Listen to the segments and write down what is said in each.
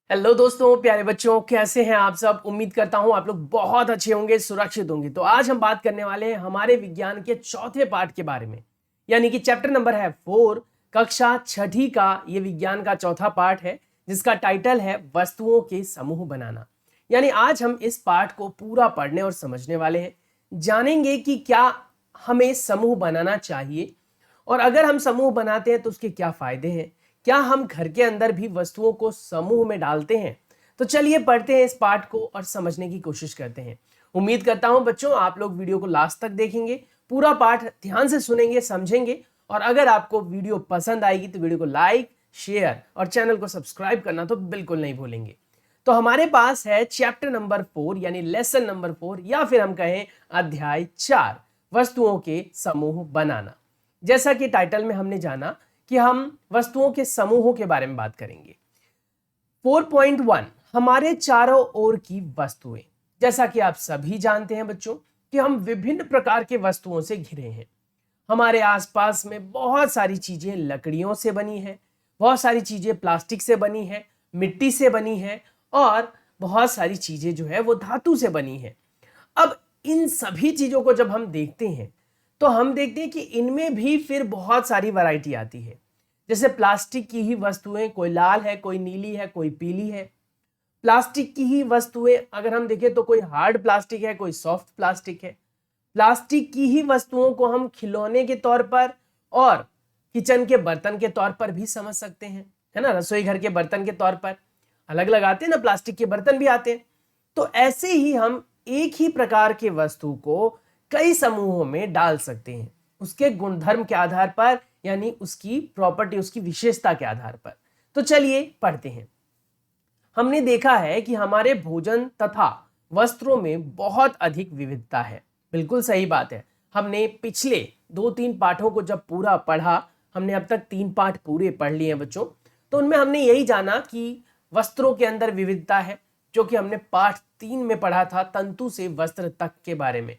Hello दोस्तों, प्यारे बच्चों, कैसे हैं आप सब। उम्मीद करता हूं आप लोग बहुत अच्छे होंगे, सुरक्षित होंगे। तो आज हम बात करने वाले हैं हमारे विज्ञान के चौथे पार्ट के बारे में, यानी कि चैप्टर नंबर है 4, कक्षा छठी का ये विज्ञान का चौथा पार्ट है, जिसका टाइटल है वस्तुओं के समूह बनाना। यानी आज हम इस पार्ट को पूरा पढ़ने और समझने वाले हैं, जानेंगे कि क्या हमें समूह बनाना चाहिए, और अगर हम समूह बनाते हैं तो उसके क्या फायदे हैं, क्या हम घर के अंदर भी वस्तुओं को समूह में डालते हैं। तो चलिए पढ़ते हैं इस पाठ को और समझने की कोशिश करते हैं। उम्मीद करता हूं बच्चों आप लोग वीडियो को लास्ट तक देखेंगे, पूरा पाठ ध्यान से सुनेंगे, समझेंगे, और अगर आपको वीडियो पसंद आएगी तो वीडियो को लाइक, शेयर और चैनल को सब्सक्राइब करना तो बिल्कुल नहीं भूलेंगे। तो हमारे पास है चैप्टर नंबर 4 यानी लेसन नंबर 4, या फिर हम कहें अध्याय 4, वस्तुओं के समूह बनाना। जैसा कि टाइटल में हमने जाना कि हम वस्तुओं के समूहों के बारे में बात करेंगे। 4.1 हमारे चारों ओर की वस्तुएं। जैसा कि आप सभी जानते हैं बच्चों कि हम विभिन्न प्रकार के वस्तुओं से घिरे हैं। हमारे आसपास में बहुत सारी चीजें लकड़ियों से बनी है, बहुत सारी चीजें प्लास्टिक से बनी है, मिट्टी से बनी है, और बहुत सारी चीजें जो है वो धातु से बनी है। अब इन सभी चीजों को जब हम देखते हैं तो हम देखते हैं कि इनमें भी फिर बहुत सारी वैरायटी आती है। जैसे प्लास्टिक की ही वस्तुएं, कोई लाल है, कोई नीली है, कोई पीली है। प्लास्टिक की ही वस्तुएं अगर हम देखें तो कोई हार्ड प्लास्टिक है, कोई सॉफ्ट प्लास्टिक है। प्लास्टिक की ही वस्तुओं को हम खिलौने के तौर पर और किचन के बर्तन के तौर पर भी समझ सकते हैं, है ना। रसोई घर के बर्तन के तौर पर अलग अलग आते हैं ना, प्लास्टिक के बर्तन भी आते हैं। तो ऐसे ही हम एक ही प्रकार के वस्तु को कई समूहों में डाल सकते हैं, उसके गुणधर्म के आधार पर, यानी उसकी प्रॉपर्टी, उसकी विशेषता के आधार पर। तो चलिए पढ़ते हैं। हमने देखा है कि हमारे भोजन तथा वस्त्रों में बहुत अधिक विविधता है। बिल्कुल सही बात है। हमने पिछले 2-3 पाठों को जब पूरा पढ़ा, हमने अब तक 3 पाठ पूरे पढ़ लिए हैं बच्चों, तो उनमें हमने यही जाना कि वस्त्रों के अंदर विविधता है, जो कि हमने पाठ 3 में पढ़ा था, तंतु से वस्त्र तक के बारे में।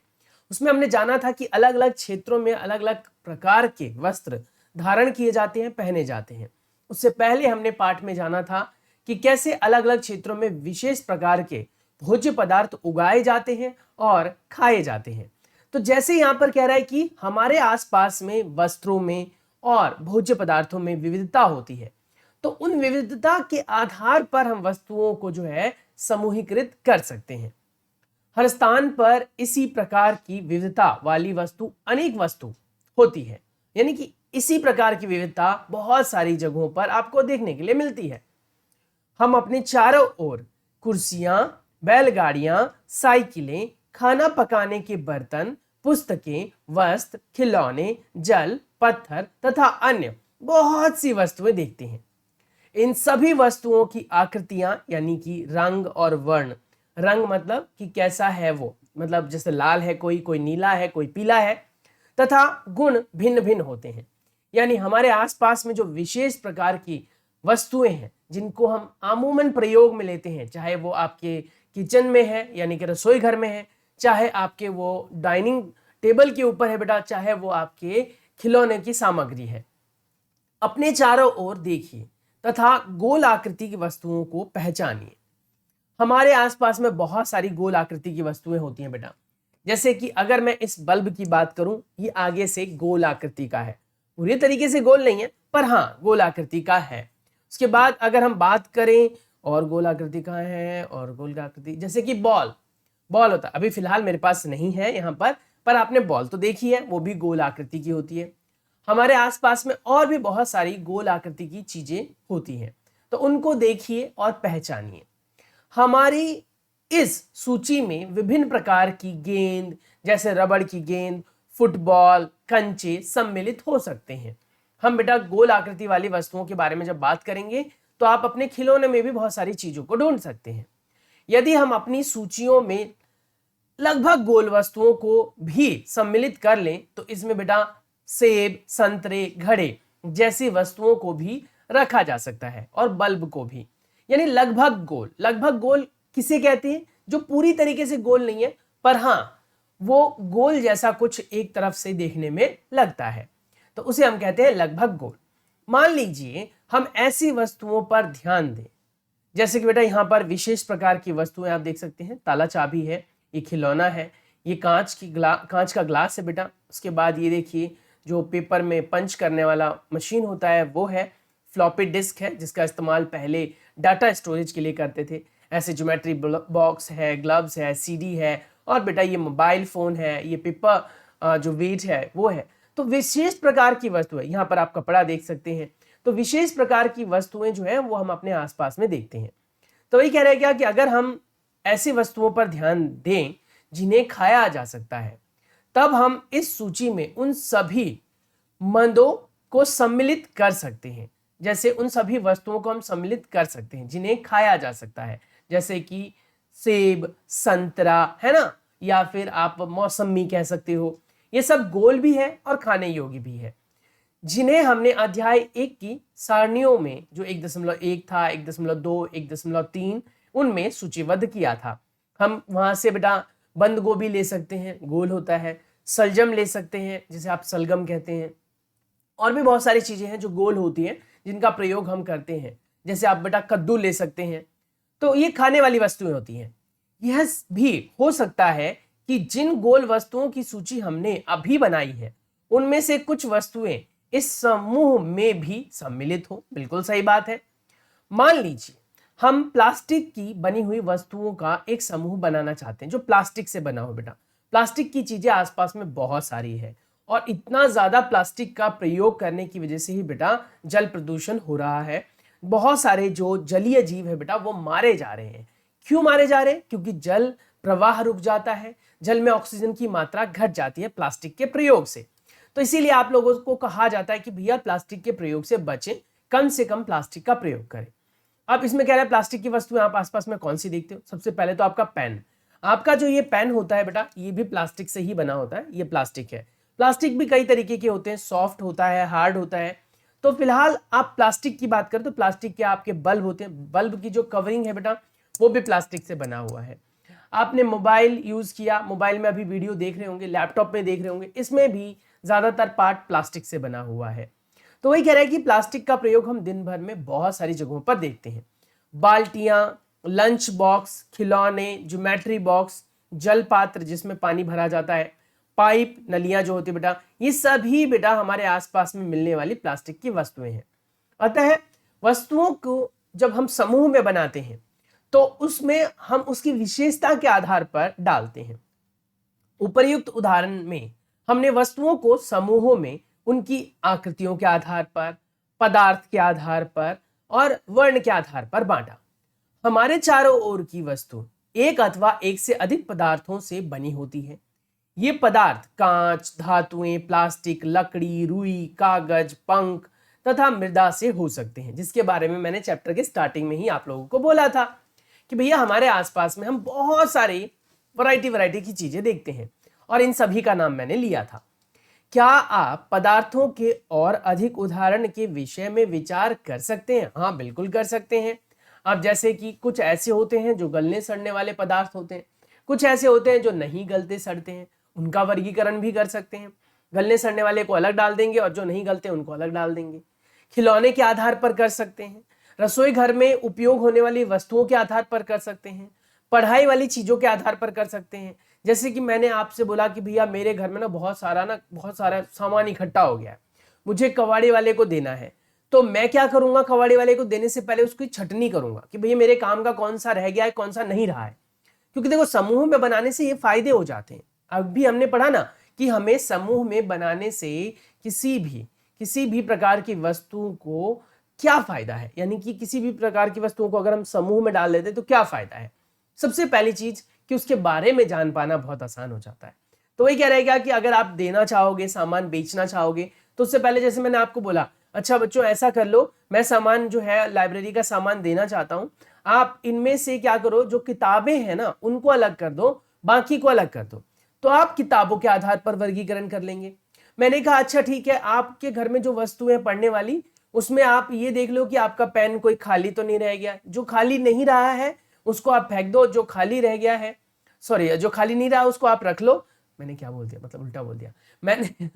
उसमें हमने जाना था कि अलग अलग क्षेत्रों में अलग अलग प्रकार के वस्त्र धारण किए जाते हैं, पहने जाते हैं। उससे पहले हमने पाठ में जाना था कि कैसे अलग अलग क्षेत्रों में विशेष प्रकार के भोज्य पदार्थ उगाए जाते हैं और खाए जाते हैं। तो जैसे यहाँ पर कह रहा है कि हमारे आसपास में वस्त्रों में और भोज्य पदार्थों में विविधता होती है, तो उन विविधता के आधार पर हम वस्तुओं को जो है समूहीकृत कर सकते हैं। हर स्थान पर इसी प्रकार की विविधता वाली वस्तु अनेक वस्तु होती है, यानी कि इसी प्रकार की विविधता बहुत सारी जगहों पर आपको देखने के लिए मिलती है। हम अपने चारों ओर कुर्सियां, बैलगाड़ियां, साइकिलें, खाना पकाने के बर्तन, पुस्तकें, वस्त्र, खिलौने, जल, पत्थर तथा अन्य बहुत सी वस्तुएं देखते हैं। इन सभी वस्तुओं की आकृतियां यानी कि रंग और वर्ण, रंग मतलब कि कैसा है वो, मतलब जैसे लाल है कोई, कोई नीला है, कोई पीला है, तथा गुण भिन्न भिन्न होते हैं। यानी हमारे आसपास में जो विशेष प्रकार की वस्तुएं हैं जिनको हम आमूमन प्रयोग में लेते हैं, चाहे वो आपके किचन में है यानी कि रसोई घर में है, चाहे आपके वो डाइनिंग टेबल के ऊपर है बेटा, चाहे वो आपके खिलौने की सामग्री है। अपने चारों ओर देखिए तथा गोल आकृति की वस्तुओं को पहचानिए। हमारे आसपास में बहुत सारी गोल आकृति की वस्तुएं होती हैं बेटा। जैसे कि अगर मैं इस बल्ब की बात करूं, ये आगे से गोल आकृति का है, पूरी तरीके से गोल नहीं है पर हाँ गोल आकृति का है। उसके बाद अगर हम बात करें और गोल आकृति का है, और गोल आकृति जैसे कि बॉल, बॉल होता है, अभी फिलहाल मेरे पास नहीं है यहाँ पर आपने बॉल तो देखी है, वो भी गोल आकृति की होती है। हमारे आसपास में और भी बहुत सारी गोल आकृति की चीजें होती हैं, तो उनको देखिए और पहचानिए। हमारी इस सूची में विभिन्न प्रकार की गेंद, जैसे रबड़ की गेंद, फुटबॉल, कंचे सम्मिलित हो सकते हैं। हम बेटा गोल आकृति वाली वस्तुओं के बारे में जब बात करेंगे तो आप अपने खिलौने में भी बहुत सारी चीजों को ढूंढ सकते हैं। यदि हम अपनी सूचियों में लगभग गोल वस्तुओं को भी सम्मिलित कर लें तो इसमें बेटा सेब, संतरे, घड़े जैसी वस्तुओं को भी रखा जा सकता है, और बल्ब को भी। यानी लगभग गोल, लगभग गोल किसे कहते हैं? जो पूरी तरीके से गोल नहीं है पर हां वो गोल जैसा कुछ एक तरफ से देखने में लगता है, तो उसे हम कहते हैं लगभग गोल। मान लीजिए हम ऐसी वस्तुओं पर ध्यान दें जैसे कि बेटा यहाँ पर विशेष प्रकार की वस्तुएं आप देख सकते हैं, ताला चाबी है, ये खिलौना है, ये कांच का ग्लास है बेटा। उसके बाद ये देखिए जो पेपर में पंच करने वाला मशीन होता है वो है, फ्लॉपी डिस्क है जिसका इस्तेमाल पहले डाटा स्टोरेज के लिए करते थे, ऐसे ज्योमेट्री बॉक्स है, ग्लव्स है, सीडी है, और बेटा ये मोबाइल फोन है, ये पेपर जो वेट है वो है। तो विशेष प्रकार की वस्तु है, यहाँ पर आप कपड़ा देख सकते हैं। तो विशेष प्रकार की वस्तुएं जो है वो हम अपने आसपास में देखते हैं। तो वही कह रहे हैं क्या कि अगर हम ऐसी वस्तुओं पर ध्यान दें जिन्हें खाया जा सकता है, तब हम इस सूची में उन सभी मंदों को सम्मिलित कर सकते हैं। जैसे उन सभी वस्तुओं को हम सम्मिलित कर सकते हैं जिन्हें खाया जा सकता है, जैसे कि सेब, संतरा, है ना, या फिर आप मौसमी कह सकते हो। ये सब गोल भी है और खाने योग्य भी है, जिन्हें हमने अध्याय 1 की सारणियों में जो 1.1 था, 1.2, 1.3 उनमें सूचीबद्ध किया था। हम वहां से बेटा बंद गोभी ले सकते हैं, गोल होता है, सलजम ले सकते हैं जिसे आप सलगम कहते हैं, और भी बहुत सारी चीजें हैं जो गोल होती हैं जिनका प्रयोग हम करते हैं। जैसे आप बेटा कद्दू ले सकते हैं। तो ये खाने वाली वस्तुएं होती हैं। यह भी हो सकता है कि जिन गोल वस्तुओं की सूची हमने अभी बनाई है उनमें से कुछ वस्तुएं इस समूह में भी सम्मिलित हो। बिल्कुल सही बात है। मान लीजिए हम प्लास्टिक की बनी हुई वस्तुओं का एक समूह बनाना चाहते हैं जो प्लास्टिक से बना हो। बेटा प्लास्टिक की चीजें आसपास में बहुत सारी है, और इतना ज्यादा प्लास्टिक का प्रयोग करने की वजह से ही बेटा जल प्रदूषण हो रहा है। बहुत सारे जो जलीय जीव है बेटा वो मारे जा रहे हैं। क्यों मारे जा रहे हैं? क्योंकि जल प्रवाह रुक जाता है, जल में ऑक्सीजन की मात्रा घट जाती है प्लास्टिक के प्रयोग से। तो इसीलिए आप लोगों को कहा जाता है कि भैया प्लास्टिक के प्रयोग से बचें, कम से कम प्लास्टिक का प्रयोग करें। अब इसमें कह रहा है प्लास्टिक की वस्तुएं आप आसपास में कौन सी देखते हो? सबसे पहले तो आपका पेन। आपका जो ये पेन होता है बेटा ये भी प्लास्टिक से ही बना होता है, ये प्लास्टिक है। प्लास्टिक भी कई तरीके के होते हैं, सॉफ्ट होता है, हार्ड होता है। तो फिलहाल आप प्लास्टिक की बात करें तो प्लास्टिक के आपके बल्ब होते हैं, बल्ब की जो कवरिंग है बेटा वो भी प्लास्टिक से बना हुआ है। आपने मोबाइल यूज किया, मोबाइल में अभी वीडियो देख रहे होंगे, लैपटॉप में देख रहे होंगे, इसमें भी ज्यादातर पार्ट प्लास्टिक से बना हुआ है। तो वही कह रहा है कि प्लास्टिक का प्रयोग हम दिन भर में बहुत सारी जगहों पर देखते हैं। बाल्टियां, लंच बॉक्स, खिलौने, ज्योमेट्री बॉक्स, जल पात्र जिसमें पानी भरा जाता है, पाइप, नलियां जो होती है बेटा, ये सभी बेटा हमारे आसपास में मिलने वाली प्लास्टिक की वस्तुएं हैं। अतः वस्तुओं को जब हम समूह में बनाते हैं तो उसमें हम उसकी विशेषता के आधार पर डालते हैं। उपर्युक्त उदाहरण में हमने वस्तुओं को समूहों में उनकी आकृतियों के आधार पर, पदार्थ के आधार पर और वर्ण के आधार पर बांटा। हमारे चारों ओर की वस्तु एक अथवा एक से अधिक पदार्थों से बनी होती है। ये पदार्थ कांच, धातुएं, प्लास्टिक, लकड़ी, रुई, कागज, पंख तथा मृदा से हो सकते हैं, जिसके बारे में मैंने चैप्टर के स्टार्टिंग में ही आप लोगों को बोला था कि भैया हमारे आसपास में हम बहुत सारी वैरायटी की चीजें देखते हैं, और इन सभी का नाम मैंने लिया था। क्या आप पदार्थों के और अधिक उदाहरण के विषय में विचार कर सकते हैं? हाँ, बिल्कुल कर सकते हैं। अब जैसे कि कुछ ऐसे होते हैं जो गलने सड़ने वाले पदार्थ होते हैं, कुछ ऐसे होते हैं जो नहीं गलते सड़ते हैं, उनका वर्गीकरण भी कर सकते हैं। गलने सड़ने वाले को अलग डाल देंगे और जो नहीं गलते उनको अलग डाल देंगे। खिलौने के आधार पर कर सकते हैं, रसोई घर में उपयोग होने वाली वस्तुओं के आधार पर कर सकते हैं, पढ़ाई वाली चीजों के आधार पर कर सकते हैं। जैसे कि मैंने आपसे बोला कि भैया मेरे घर में बहुत सारा सामान इकट्ठा हो गया है, मुझे कबाड़ी वाले को देना है। तो मैं क्या करूंगा, कबाड़ी वाले को देने से पहले उसकी छटनी करूंगा कि भैया मेरे काम का कौन सा रह गया है, कौन सा नहीं रहा है। क्योंकि देखो समूह में बनाने से ये फायदे हो जाते हैं। अभी हमने पढ़ा ना कि हमें समूह में बनाने से किसी भी प्रकार की वस्तु को क्या फायदा है, यानी कि किसी भी प्रकार की वस्तुओं को अगर हम समूह में डाल देते तो क्या फायदा है। सबसे पहली चीज कि उसके बारे में जान पाना बहुत आसान हो जाता है। तो वही कह रहेगा कि अगर आप देना चाहोगे, सामान बेचना चाहोगे, तो उससे पहले जैसे मैंने आपको बोला, अच्छा बच्चों ऐसा कर लो, मैं सामान जो है लाइब्रेरी का सामान देना चाहता हूं, आप इनमें से क्या करो, जो किताबें हैं ना उनको अलग कर दो, बाकी को अलग कर दो। तो आप किताबों के आधार पर वर्गीकरण कर लेंगे। मैंने कहा अच्छा ठीक है, आपके घर में जो वस्तु है पढ़ने वाली, उसमें आप ये देख लो कि आपका पेन कोई खाली तो नहीं रह गया। जो खाली नहीं रहा है उसको आप फेंक दो, जो खाली रह गया है, सॉरी जो खाली नहीं रहा उसको आप रख लो। मैंने क्या बोल दिया, मतलब उल्टा बोल दिया मैंने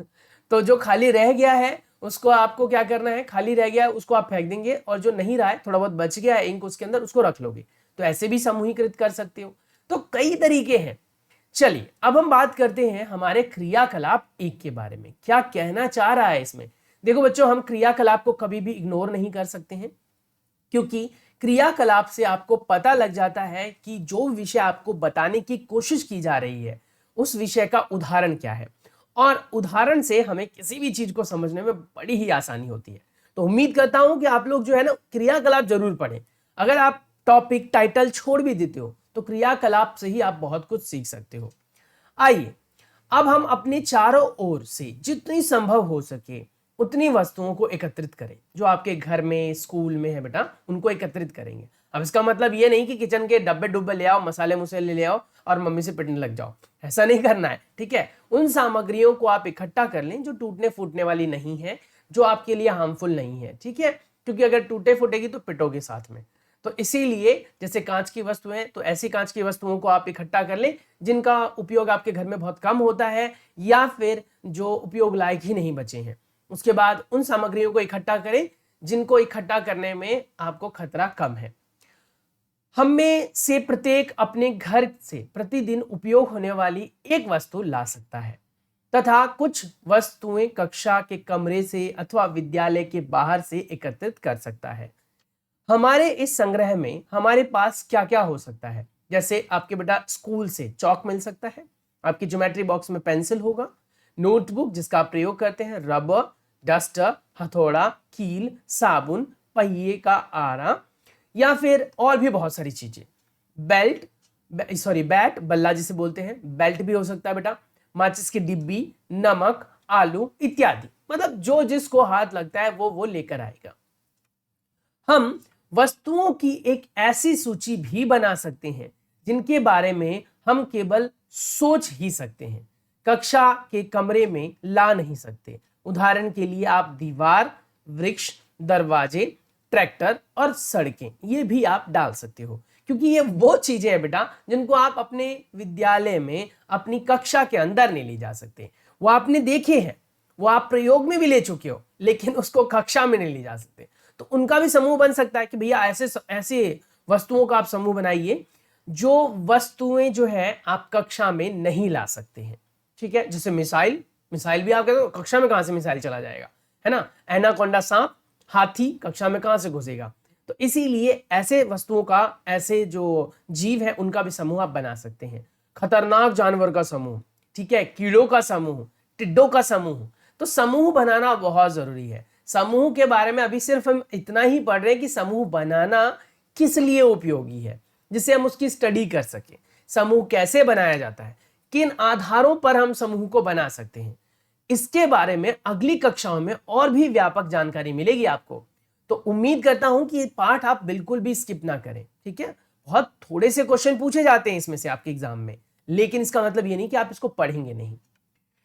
तो जो खाली रह गया है उसको आपको क्या करना है, खाली रह गया उसको आप फेंक देंगे, और जो नहीं रहा है थोड़ा बहुत बच गया है इंक उसके अंदर, उसको रख लोगे। तो ऐसे भी समूहीकृत कर सकते हो। तो कई तरीके हैं। चलिए अब हम बात करते हैं हमारे क्रियाकलाप 1 के बारे में, क्या कहना चाह रहा है इसमें। देखो बच्चों, हम क्रियाकलाप को कभी भी इग्नोर नहीं कर सकते हैं, क्योंकि क्रियाकलाप से आपको पता लग जाता है कि जो विषय आपको बताने की कोशिश की जा रही है उस विषय का उदाहरण क्या है, और उदाहरण से हमें किसी भी चीज को समझने में बड़ी ही आसानी होती है। तो उम्मीद करता हूं कि आप लोग जो है ना क्रियाकलाप जरूर पढ़ें। अगर आप टॉपिक टाइटल छोड़ भी देते हो तो क्रियाकलाप से ही आप बहुत कुछ सीख सकते हो। आइए अब हम अपने चारों ओर से जितनी संभव हो सके उतनी वस्तुओं को एकत्रित करें जो आपके घर में स्कूल में है बेटा, उनको एकत्रित करेंगे। अब इसका मतलब ये नहीं कि किचन के डब्बे डुब्बे ले आओ, मसाले मुसाले ले आओ और मम्मी से पिटने लग जाओ, ऐसा नहीं करना है, ठीक है। उन सामग्रियों को आप इकट्ठा कर लें जो टूटने फूटने वाली नहीं है, जो आपके लिए हार्मफुल नहीं है, ठीक है, क्योंकि अगर टूटे फूटेगी तो पिटोगे साथ में। तो इसीलिए जैसे कांच की वस्तुएं, तो ऐसी कांच की वस्तुओं को आप इकट्ठा कर लें जिनका उपयोग आपके घर में बहुत कम होता है या फिर जो उपयोग लायक ही नहीं बचे हैं। उसके बाद उन सामग्रियों को इकट्ठा करें जिनको इकट्ठा करने में आपको खतरा कम है। हम में से प्रत्येक अपने घर से प्रतिदिन उपयोग होने वाली एक वस्तु ला सकता है तथा कुछ वस्तुएं कक्षा के कमरे से अथवा विद्यालय के बाहर से एकत्रित कर सकता है। हमारे इस संग्रह में हमारे पास क्या क्या हो सकता है, जैसे आपके बेटा स्कूल से चौक मिल सकता है, आपकी ज्योमेट्री बॉक्स में पेंसिल होगा, नोटबुक जिसका आप प्रयोग करते हैं, रबर, डस्टर, हथौड़ा, कील, साबुन, पहिए का आरा, या फिर और भी बहुत सारी चीजें। बैट, बल्ला जिसे बोलते हैं, बेल्ट भी हो सकता है बेटा, माचिस की डिब्बी, नमक, आलू इत्यादि। मतलब जो जिसको हाथ लगता है वो लेकर आएगा। हम वस्तुओं की एक ऐसी सूची भी बना सकते हैं जिनके बारे में हम केवल सोच ही सकते हैं, कक्षा के कमरे में ला नहीं सकते। उदाहरण के लिए आप दीवार, वृक्ष, दरवाजे, ट्रैक्टर और सड़कें ये भी आप डाल सकते हो, क्योंकि ये वो चीजें हैं बेटा जिनको आप अपने विद्यालय में अपनी कक्षा के अंदर नहीं ले जा सकते। वो आपने देखे हैं, वो आप प्रयोग में भी ले चुके हो, लेकिन उसको कक्षा में नहीं ले जा सकते। तो उनका भी समूह बन सकता है कि भैया ऐसे वस्तुओं का आप समूह बनाइए जो वस्तुएं जो है आप कक्षा में नहीं ला सकते हैं, ठीक है। जैसे मिसाइल भी आप कहते हो कक्षा में कहां से मिसाइल चला जाएगा, है ना। एनाकोंडा सांप, हाथी कक्षा में कहां से घुसेगा। तो इसीलिए ऐसे वस्तुओं का, ऐसे जो जीव है उनका भी समूह आप बना सकते हैं। खतरनाक जानवर का समूह, ठीक है, कीड़ों का समूह, टिड्डों का समूह। तो समूह बनाना बहुत जरूरी है। समूह के बारे में अभी सिर्फ हम इतना ही पढ़ रहे हैं कि समूह बनाना किस लिए उपयोगी है, जिससे हम उसकी स्टडी कर सकें। समूह कैसे बनाया जाता है, किन आधारों पर हम समूह को बना सकते हैं, इसके बारे में अगली कक्षाओं में और भी व्यापक जानकारी मिलेगी आपको। तो उम्मीद करता हूं कि ये पाठ आप बिल्कुल भी स्किप ना करें, ठीक है। बहुत थोड़े से क्वेश्चन पूछे जाते हैं इसमें से आपके एग्जाम में, लेकिन इसका मतलब ये नहीं कि आप इसको पढ़ेंगे नहीं।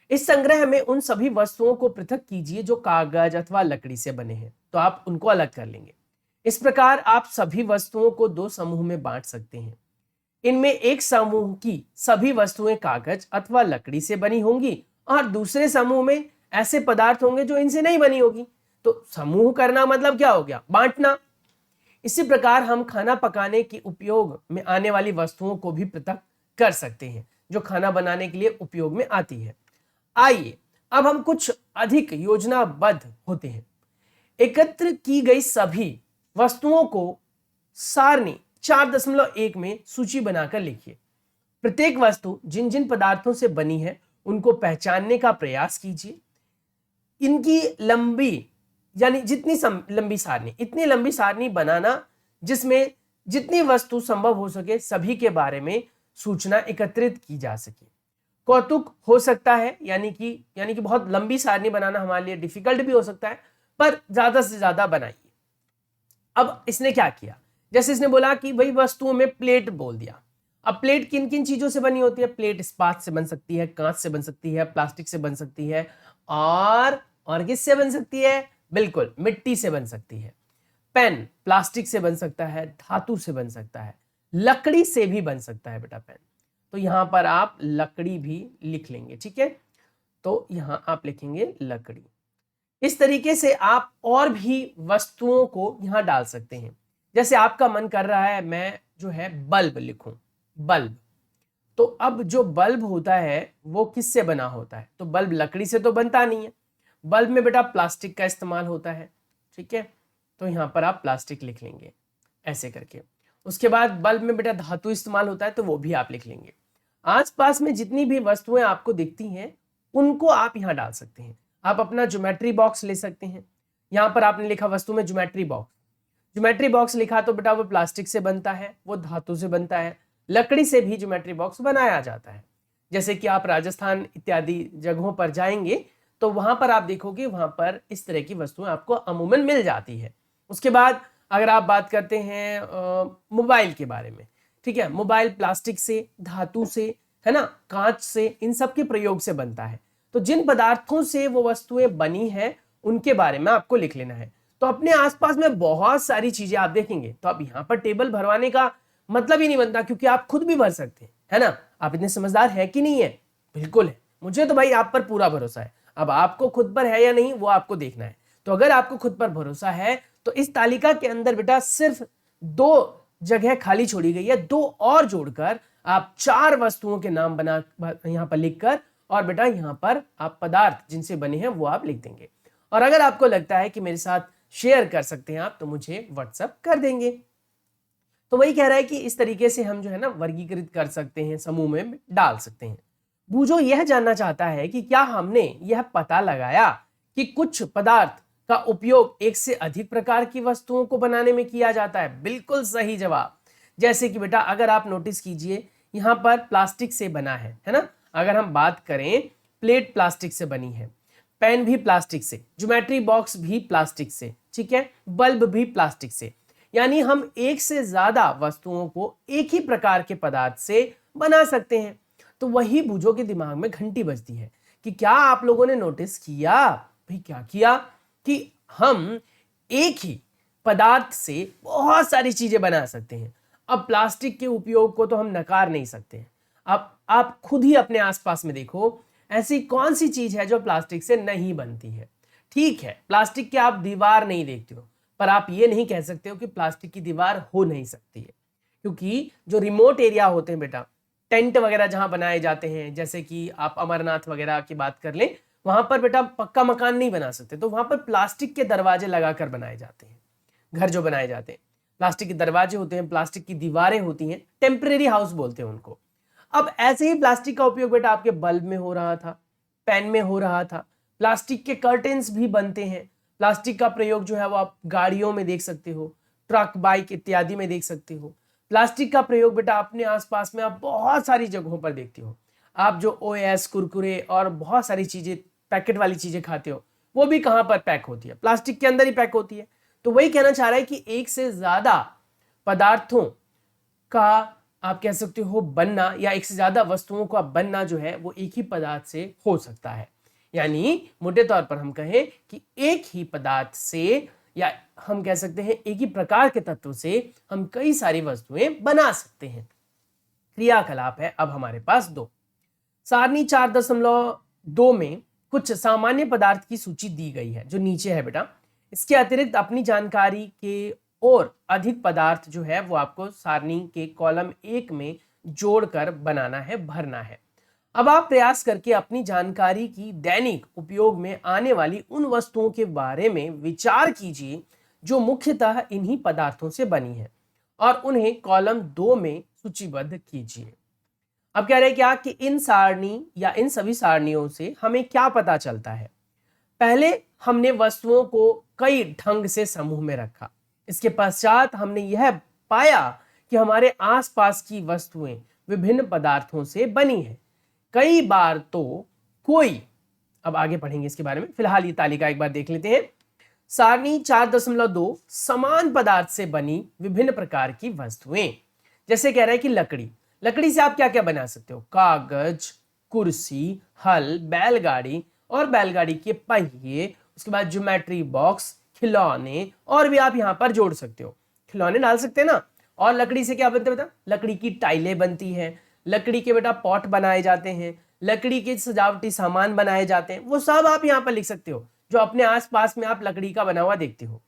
इस संग्रह में उन सभी वस्तुओं को पृथक कीजिए जो कागज अथवा लकड़ी से बने हैं, तो आप उनको अलग कर लेंगे। इस प्रकार आप सभी वस्तुओं को 2 समूह में बांट सकते हैं। इनमें एक समूह की सभी वस्तुएं कागज अथवा लकड़ी से बनी होंगी और दूसरे समूह में ऐसे पदार्थ होंगे जो इनसे नहीं बनी होगी। तो समूह करना मतलब क्या हो गया, बांटना। इसी प्रकार हम खाना पकाने के उपयोग में आने वाली वस्तुओं को भी पृथक कर सकते हैं जो खाना बनाने के लिए उपयोग में आती है। आइए अब हम कुछ अधिक योजनाबद्ध होते हैं। एकत्र की गई सभी वस्तुओं को सारणी 4.1 में सूची बनाकर लिखिए। प्रत्येक वस्तु जिन जिन पदार्थों से बनी है उनको पहचानने का प्रयास कीजिए। इनकी लंबी यानी इतनी लंबी सारणी बनाना जिसमें जितनी वस्तु संभव हो सके सभी के बारे में सूचना एकत्रित की जा सके। कौतुक हो सकता है, यानी कि बहुत लंबी सारणी बनाना हमारे लिए डिफिकल्ट भी हो सकता है, पर ज्यादा से ज्यादा बनाइए। अब इसने क्या किया, जैसे इसने बोला कि भाई वस्तुओं में प्लेट बोल दिया। अब प्लेट किन किन चीजों से बनी होती है, प्लेट इस्पात से बन सकती है, कांच से बन सकती है, प्लास्टिक से बन सकती है, और किससे बन सकती है, बिल्कुल मिट्टी से बन सकती है। पेन प्लास्टिक से बन सकता है, धातु से बन सकता है, लकड़ी से भी बन सकता है बेटा पेन। तो यहां पर आप लकड़ी भी लिख लेंगे, ठीक है। तो यहां आप लिखेंगे लकड़ी। इस तरीके से आप और भी वस्तुओं को यहां डाल सकते हैं। जैसे आपका मन कर रहा है मैं जो है बल्ब लिखूं, बल्ब। तो अब जो बल्ब होता है वो किससे बना होता है? तो बल्ब लकड़ी से तो बनता नहीं है, बल्ब में बेटा प्लास्टिक का इस्तेमाल होता है। ठीक है, तो यहां पर आप प्लास्टिक लिख लेंगे ऐसे करके। उसके बाद बल्ब में बेटा धातु इस्तेमाल होता है, तो वो भी आप लिख लेंगे। आसपास में जितनी भी वस्तुएं आपको दिखती हैं उनको आप यहां डाल सकते हैं। आप अपना ज्योमेट्री बॉक्स ले सकते हैं। यहां पर आपने लिखा वस्तु में ज्योमेट्री बॉक्स, ज्योमेट्री बॉक्स लिखा तो बेटा वो प्लास्टिक से बनता है, वो धातु से बनता है, लकड़ी से भी ज्योमेट्री बॉक्स बनाया जाता है। जैसे कि आप राजस्थान इत्यादि जगहों पर जाएंगे तो वहां पर आप देखोगे वहां पर इस तरह की वस्तुएं आपको अमूमन मिल जाती है। उसके बाद अगर आप बात करते हैं मोबाइल के बारे में, ठीक है, मोबाइल प्लास्टिक से, धातु से, है ना, कांच से, इन सब के प्रयोग से बनता है। तो जिन पदार्थों से वो वस्तुएं बनी है उनके बारे में आपको लिख लेना है। तो अपने आसपास में बहुत सारी चीजें आप देखेंगे, तो अब यहाँ पर टेबल भरवाने का मतलब ही नहीं बनता, क्योंकि आप खुद भी भर सकते हैं, है ना। आप इतने समझदार है कि नहीं है? बिल्कुल है, मुझे तो भाई आप पर पूरा भरोसा है। अब आपको खुद पर है या नहीं वो आपको देखना है। तो अगर आपको खुद पर भरोसा है तो इस तालिका के अंदर बेटा सिर्फ 2 जगह खाली छोड़ी गई है, 2 और जोड़कर आप 4 वस्तुओं के नाम बना यहां पर लिखकर, और बेटा यहां पर आप पदार्थ जिनसे बने हैं वो आप लिख देंगे। और अगर आपको लगता है कि मेरे साथ शेयर कर सकते हैं आप, तो मुझे व्हाट्सएप कर देंगे। तो वही कह रहा है कि इस तरीके से हम जो है ना वर्गीकृत कर सकते हैं, समूह में डाल सकते हैं। बूझो यह जानना चाहता है कि क्या हमने यह पता लगाया कि कुछ पदार्थ का उपयोग एक से अधिक प्रकार की वस्तुओं को बनाने में किया जाता है? बिल्कुल सही जवाब। जैसे कि बेटा अगर आप नोटिस कीजिए यहां पर प्लास्टिक से बना है ना। अगर हम बात करें, प्लेट प्लास्टिक से बनी है, पेन भी प्लास्टिक से, ज्योमेट्री बॉक्स भी प्लास्टिक से, ठीक है, बल्ब भी प्लास्टिक से। यानी हम एक से ज्यादा वस्तुओं को एक ही प्रकार के पदार्थ से बना सकते हैं। तो वही बूझो के दिमाग में घंटी बजती है कि क्या आप लोगों ने नोटिस किया? भाई क्या किया कि हम एक ही पदार्थ से बहुत सारी चीजें बना सकते हैं। अब प्लास्टिक के उपयोग को तो हम नकार नहीं सकते। अब आप खुद ही अपने आसपास में देखो, ऐसी कौन सी चीज है जो प्लास्टिक से नहीं बनती है? ठीक है, प्लास्टिक की आप दीवार नहीं देखते हो, पर आप ये नहीं कह सकते हो कि प्लास्टिक की दीवार हो नहीं सकती है। क्योंकि जो रिमोट एरिया होते हैं बेटा, टेंट वगैरह जहां बनाए जाते हैं, जैसे कि आप अमरनाथ वगैरह की बात कर लें, वहां पर बेटा पक्का मकान नहीं बना सकते, तो वहां पर प्लास्टिक के दरवाजे लगाकर बनाए जाते हैं। घर जो बनाए जाते हैं, प्लास्टिक के दरवाजे होते हैं, प्लास्टिक की दीवारें होती हैं, टेम्परेरी हाउस बोलते हैं उनको। अब ऐसे ही प्लास्टिक का उपयोग बेटा आपके बल्ब में हो रहा था, पेन में हो रहा था, प्लास्टिक के कर्टेन्स भी बनते हैं। प्लास्टिक का प्रयोग जो है वो आप गाड़ियों में देख सकते हो, ट्रक, बाइक इत्यादि में देख सकते हो। प्लास्टिक का प्रयोग बेटा अपने आसपास में आप बहुत सारी जगहों पर देखते हो। आप जो ओएस, कुरकुरे और बहुत सारी चीजें, पैकेट वाली चीजें खाते हो, वो भी कहां पर पैक होती है? प्लास्टिक के अंदर ही पैक होती है। तो वही कहना चाह रहा है कि एक से ज्यादा पदार्थों का आप कह सकते हो बनना, या एक से ज्यादा वस्तुओं का बनना जो है वो एक ही पदार्थ से हो सकता है। यानी मोटे तौर पर हम कहें कि एक ही पदार्थ से, या हम कह सकते हैं एक ही प्रकार के तत्व से हम कई सारी वस्तुएं बना सकते हैं। क्रियाकलाप है अब हमारे पास 2। सारणी 4.2 में कुछ सामान्य पदार्थ की सूची दी गई है जो नीचे है बेटा। इसके अतिरिक्त अपनी जानकारी के और अधिक पदार्थ जो है वो आपको सारणी के कॉलम 1 में जोड़कर बनाना है, भरना है। अब आप प्रयास करके अपनी जानकारी की दैनिक उपयोग में आने वाली उन वस्तुओं के बारे में विचार कीजिए जो मुख्यतः इन्हीं पदार्थों से बनी है, और उन्हें कॉलम 2 में सूचीबद्ध कीजिए। अब कह रहे हैं क्या कि इन सारणी या इन सभी सारणियों से हमें क्या पता चलता है? पहले हमने वस्तुओं को कई ढंग से समूह में रखा। इसके पश्चात हमने यह पाया कि हमारे आसपास की वस्तुएं विभिन्न पदार्थों से बनी है। कई बार तो कोई, अब आगे पढ़ेंगे इसके बारे में, फिलहाल ये तालिका एक बार देख लेते हैं। सारणी 4.2 समान पदार्थ से बनी विभिन्न प्रकार की वस्तुएं। जैसे कह रहा है कि लकड़ी, लकड़ी से आप क्या क्या बना सकते हो? कागज, कुर्सी, हल, बैलगाड़ी और बैलगाड़ी के पहिए, उसके बाद ज्योमेट्री बॉक्स, खिलौने, और भी आप यहां पर जोड़ सकते हो। खिलौने डाल सकते हैं ना। और लकड़ी से क्या बनते हैं बेटा? लकड़ी की टाइलें बनती हैं, लकड़ी के बेटा पॉट बनाए जाते हैं, लकड़ी के सजावटी सामान बनाए जाते हैं, वो सब आप यहां पर लिख सकते हो। जो अपने आसपास में आप लकड़ी का बना हुआ देखते हो।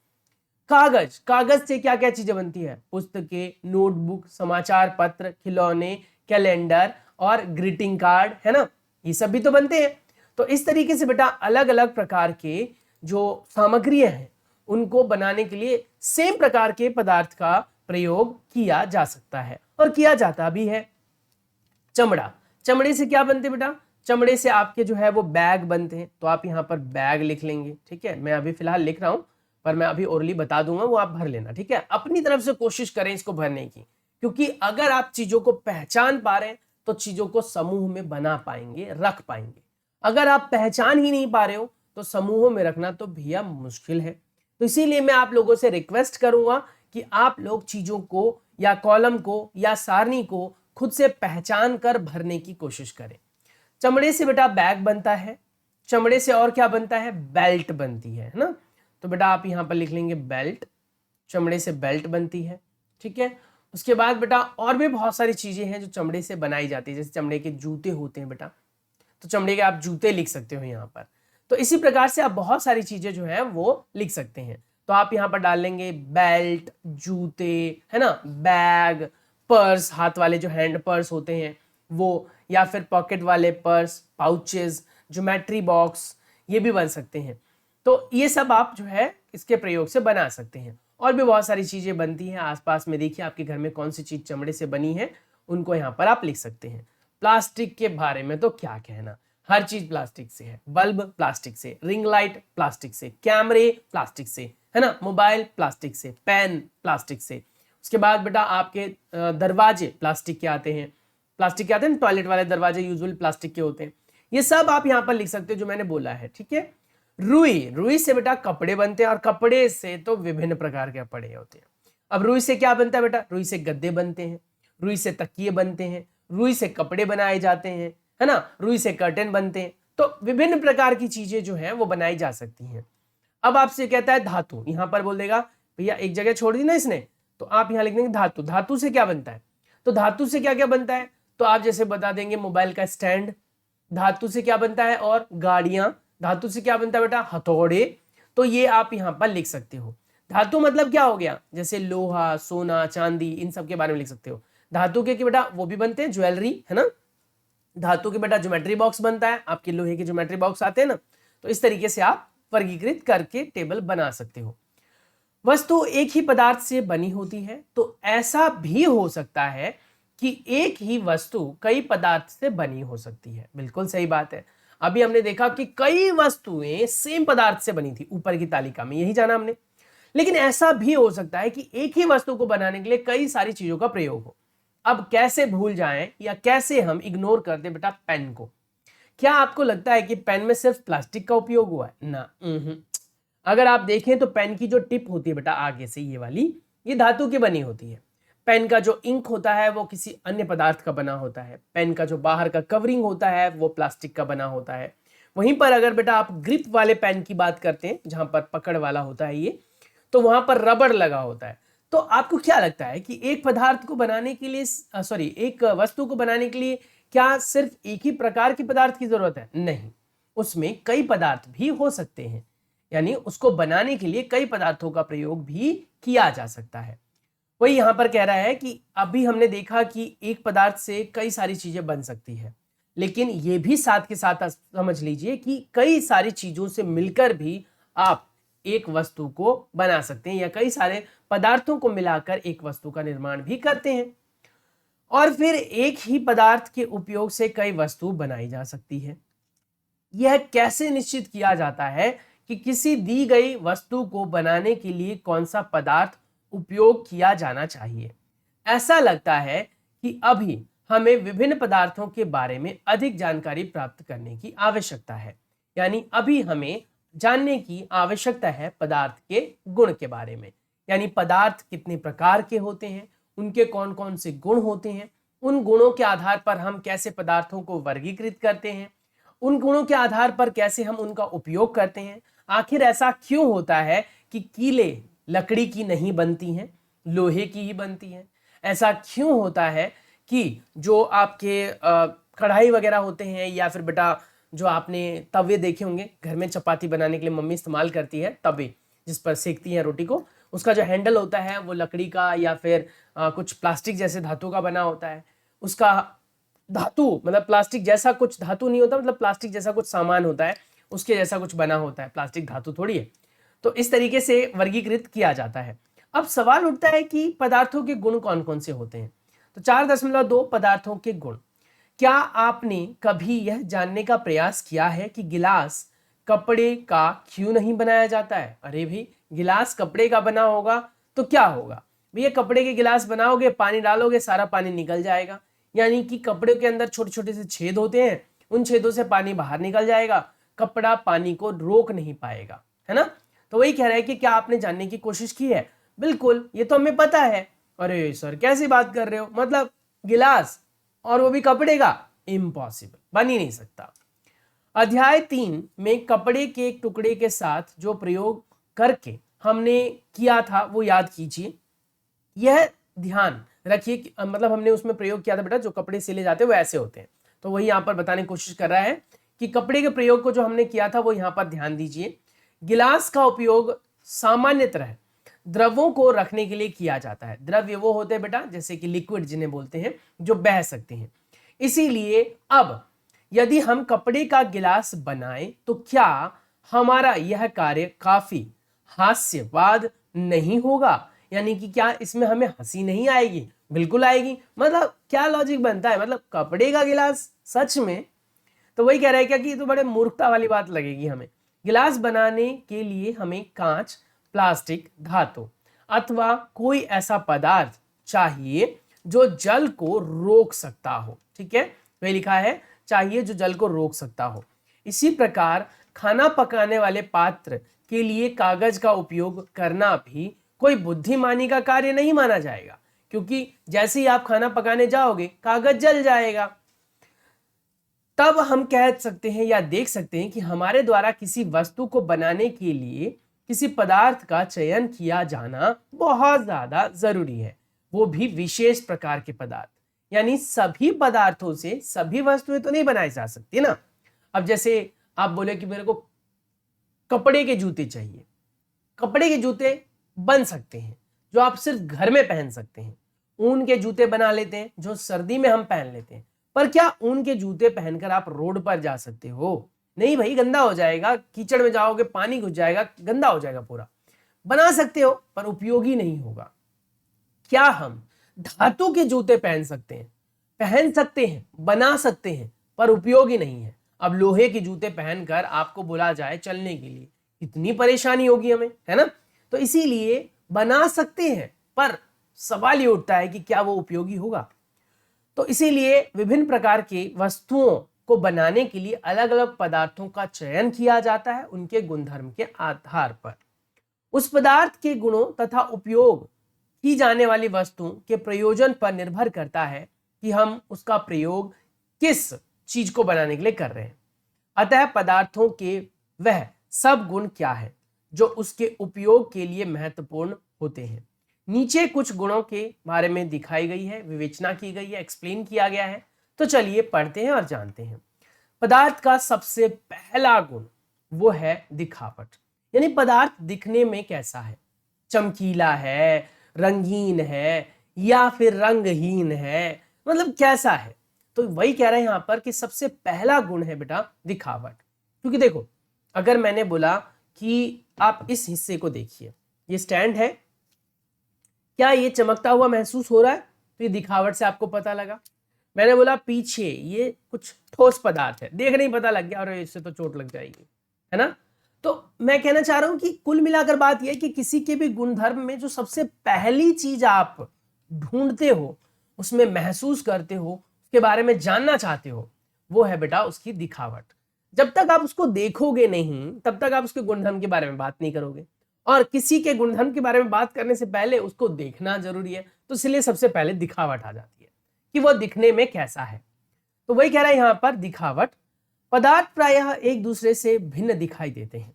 कागज, कागज से क्या क्या चीजें बनती है? पुस्तकें, नोटबुक, समाचार पत्र, खिलौने, कैलेंडर और ग्रीटिंग कार्ड, है ना, ये सब भी तो बनते हैं। तो इस तरीके से बेटा अलग अलग प्रकार के जो सामग्रियां हैं उनको बनाने के लिए सेम प्रकार के पदार्थ का प्रयोग किया जा सकता है और किया जाता भी है। चमड़ा, चमड़े से क्या बनते बेटा? चमड़े से आपके जो है वो बैग बनते हैं, तो आप यहाँ पर बैग लिख लेंगे, ठीक है। मैं अभी फिलहाल लिख रहा हूं, पर मैं अभी ओरली बता दूंगा, वो आप भर लेना, ठीक है। अपनी तरफ से कोशिश करें इसको भरने की, क्योंकि अगर आप चीजों को पहचान पा रहे हैं तो चीजों को समूह में बना पाएंगे, रख पाएंगे। अगर आप पहचान ही नहीं पा रहे हो तो समूहों में रखना तो भैया मुश्किल है। तो इसीलिए मैं आप लोगों से रिक्वेस्ट करूंगा कि आप लोग चीजों को या कॉलम को या सारणी को खुद से पहचान कर भरने की कोशिश करें। चमड़े से बेटा बैग बनता है, चमड़े से और क्या बनता है? बेल्ट बनती है ना। तो बेटा आप यहां पर लिख लेंगे बेल्ट, चमड़े से बेल्ट बनती है, ठीक है। उसके बाद बेटा और भी बहुत सारी चीजें हैं जो चमड़े से बनाई जाती है, जैसे चमड़े के जूते होते हैं बेटा, तो चमड़े के आप जूते लिख सकते हो यहाँ पर। तो इसी प्रकार से आप बहुत सारी चीजें जो है वो लिख सकते हैं। तो आप यहाँ पर डाल लेंगे बेल्ट, जूते, है ना, बैग, पर्स, हाथ वाले जो हैंड पर्स होते हैं वो, या फिर पॉकेट वाले पर्स, पाउचेस, ज्योमेट्री बॉक्स, ये भी बन सकते हैं। तो ये सब आप जो है इसके प्रयोग से बना सकते हैं। और भी बहुत सारी चीजें बनती हैं आसपास में, देखिए आपके घर में कौन सी चीज चमड़े से बनी है, उनको यहाँ पर आप लिख सकते हैं। प्लास्टिक के बारे में तो क्या कहना, हर चीज प्लास्टिक से है। बल्ब प्लास्टिक से, रिंग लाइट प्लास्टिक से, कैमरे प्लास्टिक से, है ना, मोबाइल प्लास्टिक से, पेन प्लास्टिक से। उसके बाद बेटा आपके दरवाजे प्लास्टिक के आते हैं, प्लास्टिक के आते हैं, टॉयलेट वाले दरवाजे यूजुअली प्लास्टिक के होते हैं। ये सब आप यहाँ पर लिख सकते हो जो मैंने बोला है, ठीक है। रुई, रुई से बेटा कपड़े बनते हैं, और कपड़े से तो विभिन्न प्रकार के कपड़े होते हैं। अब रुई से क्या बनता है बेटा? रुई से गद्दे बनते हैं, रुई से तकिए बनते हैं, रुई से कपड़े बनाए जाते हैं, है ना, रुई से कर्टन बनते हैं। तो विभिन्न प्रकार की चीजें जो हैं वो बनाई जा सकती हैं। अब आपसे कहता है धातु, यहां पर बोल देगा भैया एक जगह छोड़ दी ना इसने, तो आप यहां लिख देंगे धातु। धातु से क्या बनता है? तो धातु से क्या क्या बनता है? तो आप जैसे बता देंगे मोबाइल का स्टैंड, धातु से क्या बनता है, और गाड़ियां, धातु से क्या बनता है बेटा? हथौड़े। तो ये आप यहां पर लिख सकते हो। धातु मतलब क्या हो गया? जैसे लोहा, सोना, चांदी, इन सब के बारे में लिख सकते हो। धातु के बेटा वो भी बनते हैं, ज्वेलरी, है ना। धातु के बेटा ज्योमेट्री बॉक्स बनता है, आपके लोहे के ज्योमेट्री बॉक्स आते हैं ना। तो इस तरीके से आप वर्गीकृत करके टेबल बना सकते हो। वस्तु एक ही पदार्थ से बनी होती है, तो ऐसा भी हो सकता है कि एक ही वस्तु कई पदार्थ से बनी हो सकती है। बिल्कुल सही बात है। अभी हमने देखा कि कई वस्तुएं सेम पदार्थ से बनी थी ऊपर की तालिका में, यही जाना हमने। लेकिन ऐसा भी हो सकता है कि एक ही वस्तु को बनाने के लिए कई सारी चीजों का प्रयोग हो। अब कैसे भूल जाएं या कैसे हम इग्नोर कर दें बेटा पेन को? क्या आपको लगता है कि पेन में सिर्फ प्लास्टिक का उपयोग हुआ है? ना, अगर आप देखें तो पेन की जो टिप होती है बेटा आगे से, ये वाली, ये धातु की बनी होती है। पेन का जो इंक होता है वो किसी अन्य पदार्थ का बना होता है। पेन का जो बाहर का कवरिंग होता है वो प्लास्टिक का बना होता है। वहीं पर अगर बेटा आप ग्रिप वाले पेन की बात करते हैं, जहां पर पकड़ वाला होता है ये, तो वहां पर रबड़ लगा होता है। तो आपको क्या लगता है कि एक पदार्थ को बनाने के लिए, एक वस्तु को बनाने के लिए क्या सिर्फ एक ही प्रकार के पदार्थ की जरूरत है? नहीं, उसमें कई पदार्थ भी हो सकते हैं, यानी उसको बनाने के लिए कई पदार्थों का प्रयोग भी किया जा सकता है। वही यहां पर कह रहा है कि अभी हमने देखा कि एक पदार्थ से कई सारी चीजें बन सकती है, लेकिन यह भी साथ के साथ समझ लीजिए कि कई सारी चीजों से मिलकर भी आप एक वस्तु को बना सकते हैं, या कई सारे पदार्थों को मिलाकर एक वस्तु का निर्माण भी करते हैं। और फिर एक ही पदार्थ के उपयोग से कई वस्तु बनाई जा सकती है। यह कैसे निश्चित किया जाता है कि किसी दी गई वस्तु को बनाने के लिए कौन सा पदार्थ उपयोग किया जाना चाहिए? ऐसा लगता है कि अभी हमें विभिन्न पदार्थों के बारे में अधिक जानकारी प्राप्त करने की आवश्यकता है, यानी अभी हमें जानने की आवश्यकता है पदार्थ के गुण के बारे में, यानी पदार्थ कितने प्रकार के होते हैं, उनके कौन कौन से गुण होते हैं, उन गुणों के आधार पर हम कैसे पदार्थों को वर्गीकृत करते हैं, उन गुणों के आधार पर कैसे हम उनका उपयोग करते हैं। आखिर ऐसा क्यों होता है कि कीले लकड़ी की नहीं बनती हैं, लोहे की ही बनती हैं? ऐसा क्यों होता है कि जो आपके कढ़ाई वगैरह होते हैं, या फिर बेटा जो आपने तवे देखे होंगे घर में चपाती बनाने के लिए मम्मी इस्तेमाल करती है, तवे जिस पर सेकती है रोटी को, उसका जो हैंडल होता है वो लकड़ी का या फिर कुछ प्लास्टिक जैसे धातु का बना होता है। उसका धातु मतलब प्लास्टिक जैसा कुछ धातु नहीं होता, मतलब प्लास्टिक जैसा कुछ सामान होता है, उसके जैसा कुछ बना होता है, प्लास्टिक धातु थोड़ी है। तो इस तरीके से वर्गीकृत किया जाता है। अब सवाल उठता है कि पदार्थों के गुण कौन कौन से होते हैं। तो 4.2 पदार्थों के गुण। क्या आपने कभी यह जानने का प्रयास किया है कि गिलास कपड़े का क्यों नहीं बनाया जाता है? अरे भाई, गिलास कपड़े का बना होगा तो क्या होगा भैया, कपड़े के गिलास बनाओगे, पानी डालोगे, सारा पानी निकल जाएगा। यानी कि कपड़े के अंदर छोटे छोटे से छेद होते हैं, उन छेदों से पानी बाहर निकल जाएगा, कपड़ा पानी को रोक नहीं पाएगा, है ना। तो वही कह रहा है कि क्या आपने जानने की कोशिश की है? बिल्कुल, ये तो हमें पता है। अरे सर कैसी बात कर रहे हो, मतलब गिलास और वो भी कपड़े का? इम्पॉसिबल, बन ही नहीं सकता। अध्याय 3 में कपड़े के एक टुकड़े के साथ जो प्रयोग करके हमने किया था वो याद कीजिए। यह ध्यान रखिए कि मतलब हमने उसमें प्रयोग किया था बेटा, जो कपड़े सिले जाते हैं वो ऐसे होते हैं। तो वही यहां पर बताने की कोशिश कर रहा है कि कपड़े के प्रयोग को जो हमने किया था वो यहां पर ध्यान दीजिए। गिलास का उपयोग सामान्यतः द्रवों को रखने के लिए किया जाता है। द्रव्य वो होते हैं बेटा जैसे कि लिक्विड जिन्हें बोलते हैं, जो बह सकते हैं। इसीलिए अब यदि हम कपड़े का गिलास बनाएं तो क्या हमारा यह कार्य काफी हास्यवाद नहीं होगा? यानी कि क्या इसमें हमें हंसी नहीं आएगी? बिल्कुल आएगी। मतलब क्या लॉजिक बनता है, मतलब कपड़े का गिलास सच में। तो वही कह रहा है क्या कि ये तो बड़े मूर्खता वाली बात लगेगी हमें। गिलास बनाने के लिए हमें कांच, प्लास्टिक, धातु अथवा कोई ऐसा पदार्थ चाहिए जो जल को रोक सकता हो। ठीक है, वही लिखा है, चाहिए जो जल को रोक सकता हो। इसी प्रकार खाना पकाने वाले पात्र के लिए कागज का उपयोग करना भी कोई बुद्धिमानी का कार्य नहीं माना जाएगा, क्योंकि जैसे ही आप खाना पकाने जाओगे कागज जल जाएगा। तब हम कह सकते हैं या देख सकते हैं कि हमारे द्वारा किसी वस्तु को बनाने के लिए किसी पदार्थ का चयन किया जाना बहुत ज्यादा जरूरी है, वो भी विशेष प्रकार के पदार्थ। यानी सभी पदार्थों से सभी वस्तुएं तो नहीं बनाई जा सकती ना। अब जैसे आप बोले कि मेरे को कपड़े के जूते चाहिए, कपड़े के जूते बन सकते हैं जो आप सिर्फ घर में पहन सकते हैं। ऊन के जूते बना लेते हैं जो सर्दी में हम पहन लेते हैं, पर क्या ऊन के जूते पहनकर आप रोड पर जा सकते हो? नहीं भाई, गंदा हो जाएगा, कीचड़ में जाओगे, पानी घुस जाएगा, गंदा हो जाएगा पूरा। बना सकते हो पर उपयोगी नहीं होगा। क्या हम धातु के जूते पहन सकते हैं? पहन सकते हैं, बना सकते हैं, पर उपयोगी नहीं है। अब लोहे के जूते पहनकर आपको बोला जाए चलने के लिए, कितनी परेशानी होगी हमें, है ना। तो इसीलिए बना सकते हैं, पर सवाल ये उठता है कि क्या वो उपयोगी होगा। तो इसीलिए विभिन्न प्रकार की वस्तुओं को बनाने के लिए अलग अलग पदार्थों का चयन किया जाता है उनके गुणधर्म के आधार पर। उस पदार्थ के गुणों तथा उपयोग की जाने वाली वस्तु के प्रयोजन पर निर्भर करता है कि हम उसका प्रयोग किस चीज को बनाने के लिए कर रहे हैं। अतः पदार्थों के वह सब गुण क्या है जो उसके उपयोग के लिए महत्वपूर्ण होते हैं। नीचे कुछ गुणों के बारे में दिखाई गई है, विवेचना की गई है, एक्सप्लेन किया गया है। तो चलिए पढ़ते हैं और जानते हैं। पदार्थ का सबसे पहला गुण वो है दिखावट। यानी पदार्थ दिखने में कैसा है, चमकीला है, रंगीन है या फिर रंगहीन है, मतलब कैसा है। तो वही कह रहे हैं यहां पर कि सबसे पहला गुण है बेटा दिखावट। क्योंकि देखो, अगर मैंने बोला कि आप इस हिस्से को देखिए, ये स्टैंड है, क्या ये चमकता हुआ महसूस हो रहा है? तो ये दिखावट से आपको पता लगा। मैंने बोला पीछे ये कुछ ठोस पदार्थ है, देख नहीं पता लग गया और इससे तो चोट लग जाएगी, है ना। तो मैं कहना चाह रहा हूं कि कुल मिलाकर बात यह है कि किसी के भी गुणधर्म में जो सबसे पहली चीज आप ढूंढते हो, उसमें महसूस करते हो, उसके बारे में जानना चाहते हो, वो है बेटा उसकी दिखावट। जब तक आप उसको देखोगे नहीं तब तक आप उसके गुणधर्म के बारे में बात नहीं करोगे, और किसी के गुणधर्म के बारे में बात करने से पहले उसको देखना जरूरी है। तो इसलिए सबसे पहले दिखावट आ जाती है कि वो दिखने में कैसा है। तो वही कह रहा है यहां पर दिखावट। पदार्थ प्रायः एक दूसरे से भिन्न दिखाई देते हैं।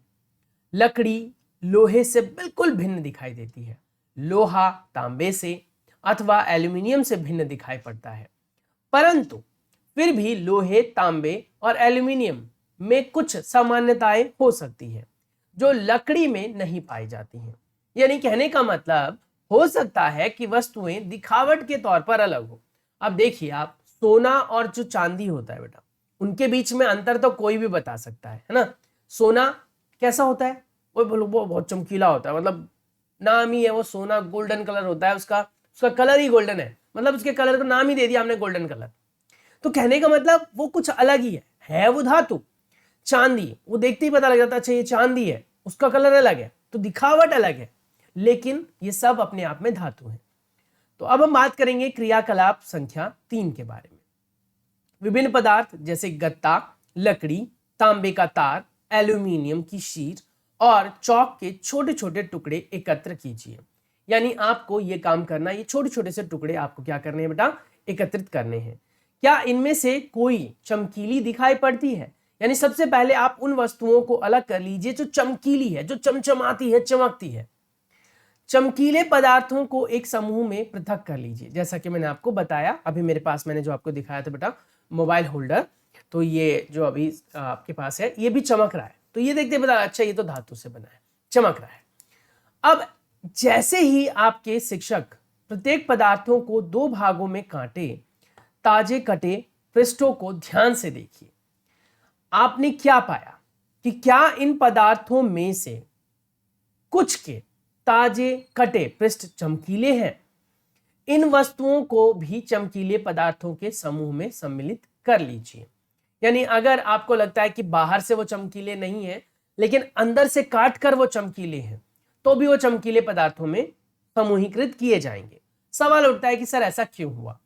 लकड़ी लोहे से बिल्कुल भिन्न दिखाई देती है, लोहा तांबे से अथवा एल्यूमिनियम से भिन्न दिखाई पड़ता है। परंतु फिर भी लोहे, तांबे और एल्यूमिनियम में कुछ सामान्यताएं हो सकती है जो लकड़ी में नहीं पाई जाती हैं। यानी कहने का मतलब हो सकता है कि वस्तुएं दिखावट के तौर पर अलग हो। अब देखिए आप, सोना और जो चांदी होता है बेटा, उनके बीच में अंतर तो कोई भी बता सकता है ना। सोना कैसा होता है, वो बहुत चमकीला होता है, मतलब नाम ही है वो सोना, गोल्डन कलर होता है उसका, उसका कलर ही गोल्डन है, मतलब उसके कलर को नाम ही दे दिया हमने गोल्डन कलर। तो कहने का मतलब वो कुछ अलग ही है वो धातु। चांदी, वो देखते ही पता लग जाता है अच्छा ये चांदी है, उसका कलर अलग है, तो दिखावट अलग है, लेकिन ये सब अपने आप में धातु है। तो अब हम बात करेंगे क्रियाकलाप संख्या 3 के बारे में। विभिन्न पदार्थ जैसे गत्ता, लकड़ी, तांबे का तार, एल्यूमिनियम की शीट और चौक के छोटे छोटे टुकड़े एकत्र कीजिए। यानी आपको ये काम करना, ये छोटे छोटे से टुकड़े आपको क्या करने हैं बेटा, एकत्रित करने हैं। क्या इनमें से कोई चमकीली दिखाई पड़ती है? यानी सबसे पहले आप उन वस्तुओं को अलग कर लीजिए जो चमकीली है, जो चमचमाती है, चमकती है। चमकीले पदार्थों को एक समूह में पृथक कर लीजिए। जैसा कि मैंने आपको बताया, अभी मेरे पास मैंने जो आपको दिखाया था बेटा मोबाइल होल्डर, तो ये जो अभी आपके पास है ये भी चमक रहा है, तो ये देखते पता अच्छा ये तो धातु से बना है, चमक रहा है। अब जैसे ही आपके शिक्षक प्रत्येक पदार्थों को 2 भागों में काटे, ताजे कटे पृष्ठों को ध्यान से देखिए। आपने क्या पाया कि क्या इन पदार्थों में से कुछ के ताजे कटे पृष्ठ चमकीले हैं? इन वस्तुओं को भी चमकीले पदार्थों के समूह में सम्मिलित कर लीजिए। यानी अगर आपको लगता है कि बाहर से वो चमकीले नहीं है लेकिन अंदर से काट कर वो चमकीले हैं, तो भी वो चमकीले पदार्थों में समूहीकृत किए जाएंगे। सवाल उठता है कि सर ऐसा क्यों हुआ?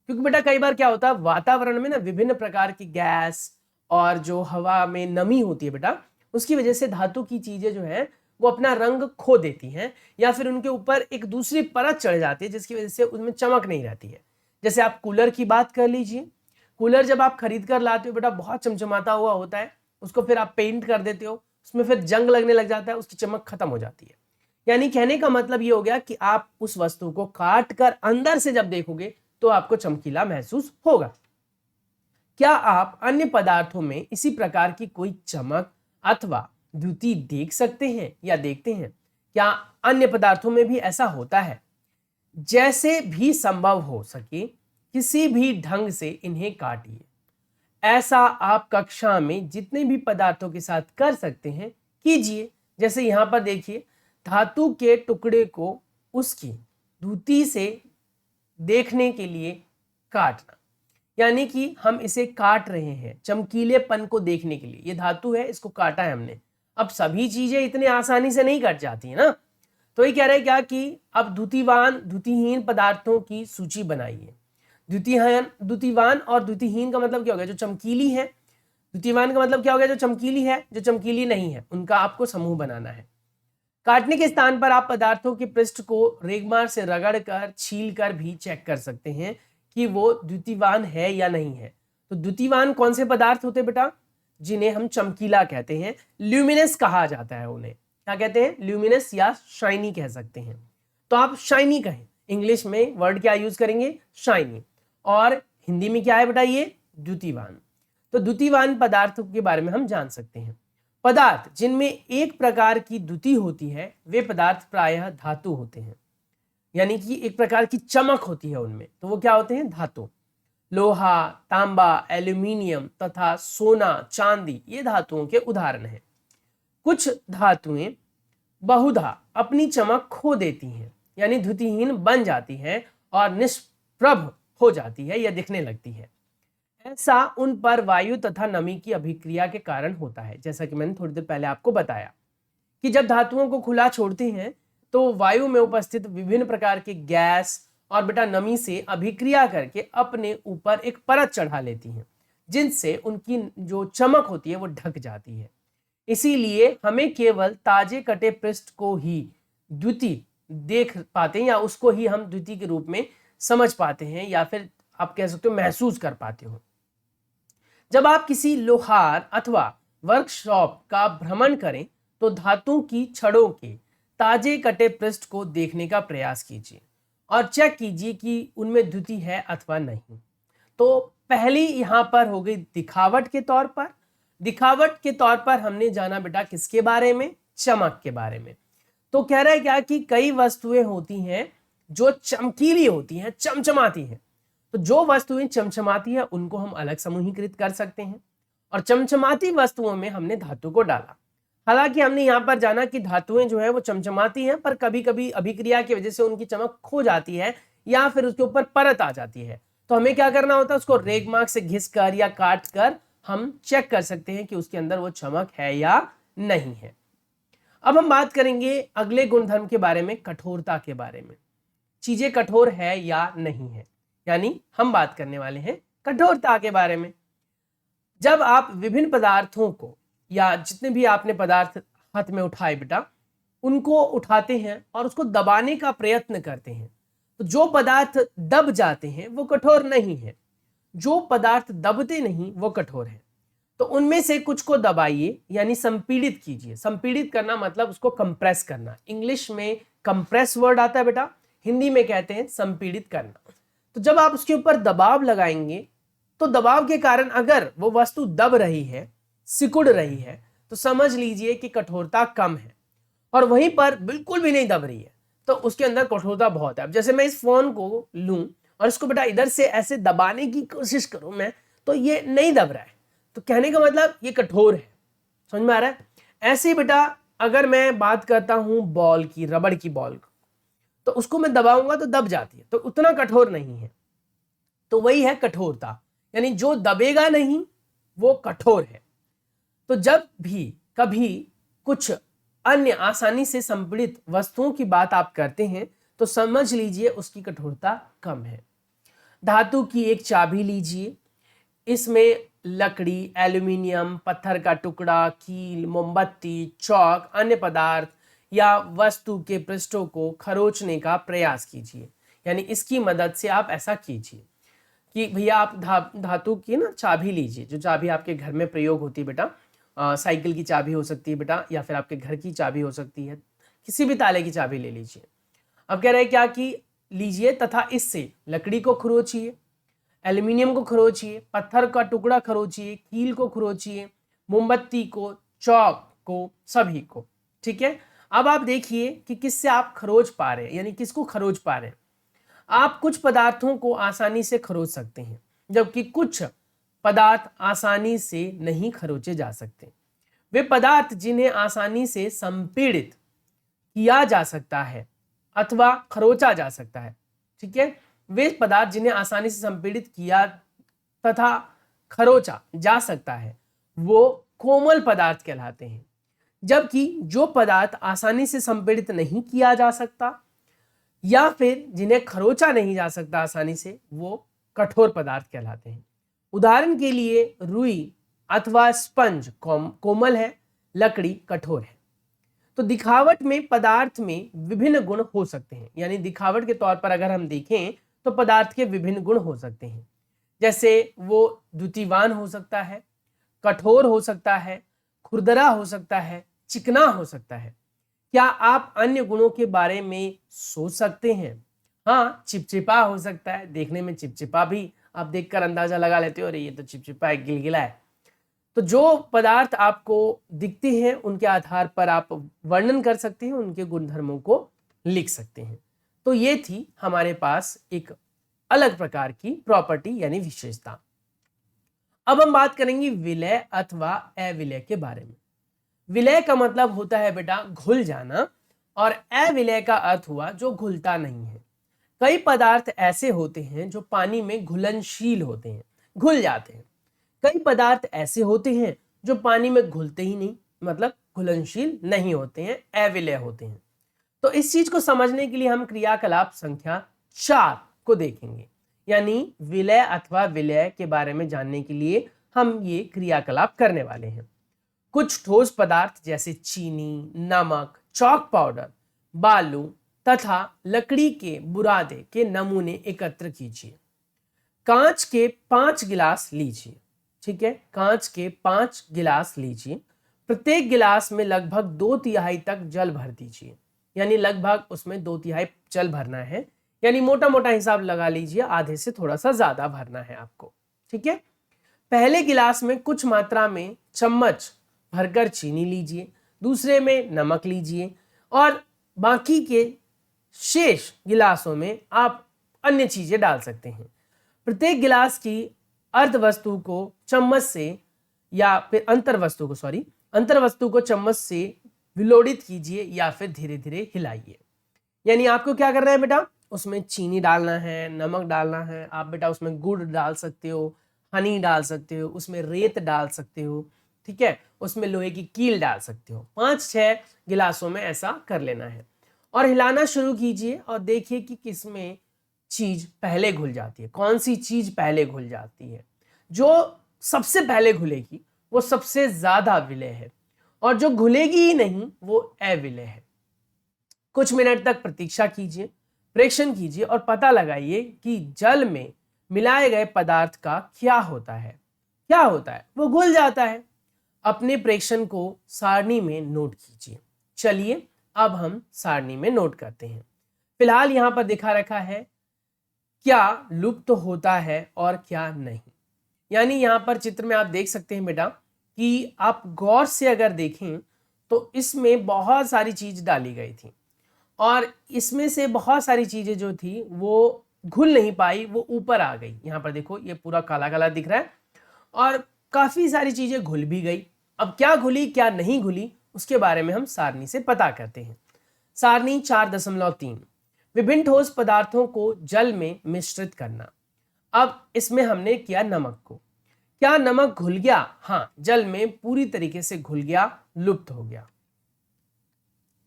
क्योंकि बेटा कई बार क्या होता है, वातावरण में ना विभिन्न प्रकार की गैस और जो हवा में नमी होती है बेटा, उसकी वजह से धातु की चीजें जो है वो अपना रंग खो देती हैं, या फिर उनके ऊपर एक दूसरी परत चढ़ जाती है जिसकी वजह से उनमें चमक नहीं रहती है। जैसे आप कूलर की बात कर लीजिए, कूलर जब आप खरीद कर लाते हो बेटा बहुत चमचमाता हुआ होता है, उसको फिर आप पेंट कर देते हो, उसमें फिर जंग लगने लग जाता है, उसकी चमक खत्म हो जाती है। यानी कहने का मतलब ये हो गया कि आप उस वस्तु को काट कर अंदर से जब देखोगे तो आपको चमकीला महसूस होगा। क्या आप अन्य पदार्थों में इसी प्रकार की कोई चमक अथवा द्युति देख सकते हैं या देखते हैं? क्या अन्य पदार्थों में भी ऐसा होता है? जैसे भी संभव हो सके किसी भी ढंग से इन्हें काटिए। ऐसा आप कक्षा में जितने भी पदार्थों के साथ कर सकते हैं कीजिए। जैसे यहां पर देखिए, धातु के टुकड़े को उसकी द्युति से देखने के लिए काटना, यानी कि हम इसे काट रहे हैं चमकीलेपन को देखने के लिए। ये धातु है, इसको काटा है हमने। अब सभी चीजें इतने आसानी से नहीं कट जाती है ना, तो ये कह रहे हैं क्या कि अब द्युतिवान द्युतिहीन पदार्थों की सूची बनाइए। द्युतिवान और द्युतिहीन का मतलब क्या हो गया? जो चमकीली है। द्युतिवान का मतलब क्या हो गया? जो चमकीली है। जो चमकीली नहीं है उनका आपको समूह बनाना है। काटने के स्थान पर आप पदार्थों के पृष्ठ को रेगमार से रगड़कर छील कर भी चेक कर सकते हैं कि वो द्युतिवान है या नहीं है। तो द्युतिवान कौन से पदार्थ होते बेटा? जिन्हें हम चमकीला कहते हैं, ल्यूमिनस कहा जाता है उन्हें। क्या कहते हैं? ल्यूमिनस या शाइनी कह सकते हैं। तो आप शाइनी कहें, इंग्लिश में वर्ड क्या यूज करेंगे? शाइनी। और हिंदी में क्या है बेटा? ये द्युतिवान। तो द्युतिवान पदार्थों के बारे में हम जान सकते हैं। पदार्थ जिनमें एक प्रकार की द्युति होती है वे पदार्थ प्रायः धातु होते हैं, यानी कि एक प्रकार की चमक होती है उनमें, तो वो क्या होते हैं? धातु। लोहा, तांबा, एल्यूमिनियम तथा सोना, चांदी ये धातुओं के उदाहरण हैं। कुछ धातुएं बहुधा अपनी चमक खो देती हैं, यानी द्युतिहीन बन जाती हैं और निष्प्रभ हो जाती है या दिखने लगती है। ऐसा उन पर वायु तथा नमी की अभिक्रिया के कारण होता है। जैसा कि मैंने थोड़ी देर पहले आपको बताया कि जब धातुओं को खुला छोड़ते हैं तो वायु में उपस्थित विभिन्न प्रकार के गैस और बेटा नमी से अभिक्रिया करके अपने ऊपर एक परत चढ़ा लेती हैं, जिनसे उनकी जो चमक होती है वो ढक जाती है। इसीलिए हमें केवल ताजे कटे पृष्ठ को ही द्युति देख पाते हैं, या उसको ही हम द्युति के रूप में समझ पाते हैं, या फिर आप कह सकते हो महसूस कर पाते हो। जब आप किसी लोहार अथवा वर्कशॉप का भ्रमण करें तो धातु की छड़ों के ताजे कटे पृष्ठ को देखने का प्रयास कीजिए और चेक कीजिए कि उनमें द्युति है अथवा नहीं। तो पहली यहां पर हो गई दिखावट के तौर पर, दिखावट के तौर पर हमने जाना बेटा किसके बारे में, चमक के बारे में। तो कह रहा है क्या कि कई वस्तुएं होती हैं जो चमकीली होती हैं, चमचमाती हैं। तो जो वस्तुएं चमचमाती है उनको हम अलग समूहीकृत कर सकते हैं, और चमचमाती वस्तुओं में हमने धातु को डाला। हालांकि हमने यहाँ पर जाना कि धातुएं जो है वो चमचमाती हैं, पर कभी कभी अभिक्रिया की वजह से उनकी चमक खो जाती है या फिर उसके ऊपर परत आ जाती है। तो हमें क्या करना होता है, उसको रेगमार्क से घिस कर या काट कर हम चेक कर सकते हैं कि उसके अंदर वो चमक है या नहीं है। अब हम बात करेंगे अगले गुणधर्म के बारे में, कठोरता के बारे में। चीजें कठोर है या नहीं है, यानी हम बात करने वाले हैं कठोरता के बारे में। जब आप विभिन्न पदार्थों को या जितने भी आपने पदार्थ हाथ में उठाए बेटा, उनको उठाते हैं और उसको दबाने का प्रयत्न करते हैं, तो जो पदार्थ दब जाते हैं वो कठोर नहीं है, जो पदार्थ दबते नहीं वो कठोर है। तो उनमें से कुछ को दबाइए, यानी संपीड़ित कीजिए। संपीड़ित करना मतलब उसको कंप्रेस करना। इंग्लिश में कंप्रेस वर्ड आता है बेटा, हिंदी में कहते हैं संपीड़ित करना। तो जब आप उसके ऊपर दबाव लगाएंगे तो दबाव के कारण अगर वो वस्तु दब रही है, सिकुड़ रही है, तो समझ लीजिए कि कठोरता कम है। और वहीं पर बिल्कुल भी नहीं दब रही है तो उसके अंदर कठोरता बहुत है। अब जैसे मैं इस फोन को लूं और इसको बेटा इधर से ऐसे दबाने की कोशिश करूं मैं, तो ये नहीं दब रहा है, तो कहने का मतलब ये कठोर है। समझ में आ रहा है? ऐसे ही बेटा अगर मैं बात करता हूं बॉल की, रबड़ की बॉल को, तो उसको मैं दबाऊंगा तो दब जाती है, तो उतना कठोर नहीं है। तो वही है कठोरता, यानी जो दबेगा नहीं वो कठोर है। तो जब भी कभी कुछ अन्य आसानी से संपीड़ित वस्तुओं की बात आप करते हैं तो समझ लीजिए उसकी कठोरता कम है। धातु की एक चाबी लीजिए, इसमें लकड़ी, एल्यूमिनियम, पत्थर का टुकड़ा, कील, मोमबत्ती, चौक, अन्य पदार्थ या वस्तु के पृष्ठों को खरोचने का प्रयास कीजिए। यानी इसकी मदद से आप ऐसा कीजिए कि भैया आप धातु की ना चाबी लीजिए, जो चाबी आपके घर में प्रयोग होती है बेटा, साइकिल की चाबी हो सकती है बेटा, या फिर आपके घर की चाबी हो सकती है, किसी भी ताले की चाबी ले लीजिए। अब कह रहे हैं क्या कि लीजिए तथा इससे लकड़ी को खरोचिए, एल्यूमिनियम को खरोचिए, पत्थर का टुकड़ा खरोचिए, कील को खरोचिए, मोमबत्ती को, चौक को, सभी को। ठीक है, अब आप देखिए कि किससे आप खरोच पा रहे हैं, यानी किसको खरोच पा रहे हैं। आप कुछ पदार्थों को आसानी से खरोच सकते हैं, जबकि कुछ पदार्थ आसानी से नहीं खरोचे जा सकते। वे पदार्थ जिन्हें आसानी से संपीड़ित किया जा सकता है अथवा खरोचा जा सकता है, ठीक है, वे पदार्थ जिन्हें आसानी से संपीड़ित किया तथा खरोचा जा सकता है वो कोमल पदार्थ कहलाते हैं, जबकि जो पदार्थ आसानी से संपीड़ित नहीं किया जा सकता या फिर जिन्हें खरोचा नहीं जा सकता आसानी से, वो कठोर पदार्थ कहलाते हैं। उदाहरण के लिए रुई अथवा स्पंज कोमल है, लकड़ी कठोर है। तो दिखावट में पदार्थ में विभिन्न गुण हो सकते हैं, यानी दिखावट के तौर पर अगर हम देखें तो पदार्थ के विभिन्न गुण हो सकते हैं। जैसे वो द्युतिवान हो सकता है, कठोर हो सकता है, खुरदरा हो सकता है, चिकना हो सकता है। क्या आप अन्य गुणों के बारे में सोच सकते हैं? हाँ, चिपचिपा हो सकता है, देखने में चिपचिपा भी आप देखकर अंदाजा लगा लेते हो, अरे ये तो चिपचिपा है, गिलगिला है। तो जो पदार्थ आपको दिखते हैं उनके आधार पर आप वर्णन कर सकते हैं, उनके गुणधर्मों को लिख सकते हैं। तो ये थी हमारे पास एक अलग प्रकार की प्रॉपर्टी यानी विशेषता। अब हम बात करेंगे विलय अथवा अविलय के बारे में। विलय का मतलब होता है बेटा घुल जाना, और अविलय का अर्थ हुआ जो घुलता नहीं है। कई पदार्थ ऐसे होते हैं जो पानी में घुलनशील होते हैं, घुल जाते हैं। कई पदार्थ ऐसे होते हैं जो पानी में घुलते ही नहीं, मतलब घुलनशील नहीं होते हैं, अविलय होते हैं। तो इस चीज को समझने के लिए हम क्रियाकलाप संख्या 4 को देखेंगे, यानी विलय अथवा विलय के बारे में जानने के लिए हम ये क्रियाकलाप करने वाले हैं। कुछ ठोस पदार्थ जैसे चीनी, नमक, चॉक पाउडर, बालू तथा लकड़ी के बुरादे के नमूने एकत्र कीजिए। कांच के 5 गिलास लीजिए, ठीक है, कांच के 5 गिलास लीजिए। प्रत्येक गिलास में लगभग 2/3 तक जल भर दीजिए, यानी लगभग उसमें 2/3 जल भरना है, यानी मोटा मोटा हिसाब लगा लीजिए, आधे से थोड़ा सा ज्यादा भरना है आपको, ठीक है। पहले गिलास में कुछ मात्रा में चम्मच भरकर चीनी लीजिए, दूसरे में नमक लीजिए और बाकी के शेष गिलासों में आप अन्य चीजें डाल सकते हैं। प्रत्येक गिलास की अर्धवस्तु को चम्मच से या फिर अंतर्वस्तु को चम्मच से विलोड़ित कीजिए या फिर धीरे धीरे हिलाइए। यानी आपको क्या करना है बेटा, उसमें चीनी डालना है, नमक डालना है, आप बेटा उसमें गुड़ डाल सकते हो, हनी डाल सकते हो, उसमें रेत डाल सकते हो, ठीक है, उसमें लोहे की कील डाल सकते हो। 5-6 गिलासों में ऐसा कर लेना है और हिलाना शुरू कीजिए और देखिए कि किसमें चीज पहले घुल जाती है, कौन सी चीज पहले घुल जाती है। जो सबसे पहले घुलेगी वो सबसे ज्यादा विलेय है और जो घुलेगी ही नहीं वो अविलेय है। कुछ मिनट तक प्रतीक्षा कीजिए, प्रेक्षण कीजिए और पता लगाइए कि जल में मिलाए गए पदार्थ का क्या होता है। वो घुल जाता है। अपने प्रेक्षण को सारणी में नोट कीजिए। चलिए अब हम सारणी में नोट करते हैं। फिलहाल यहां पर दिखा रखा है क्या लुप्त होता है और क्या नहीं। यानी यहां पर चित्र में आप देख सकते हैं बेटा कि आप गौर से अगर देखें तो इसमें बहुत सारी चीज डाली गई थी और इसमें से बहुत सारी चीजें जो थी वो घुल नहीं पाई, वो ऊपर आ गई। यहाँ पर देखो ये पूरा काला काला दिख रहा है और काफी सारी चीजें घुल भी गई। अब क्या घुली क्या नहीं घुली उसके बारे में हम सारणी से पता करते हैं। सारणी 4.3 विभिन्न ठोस पदार्थों को जल में मिश्रित करना। अब इसमें हमने किया नमक को। क्या नमक घुल गया? हाँ, जल में पूरी तरीके से घुल गया, लुप्त हो गया।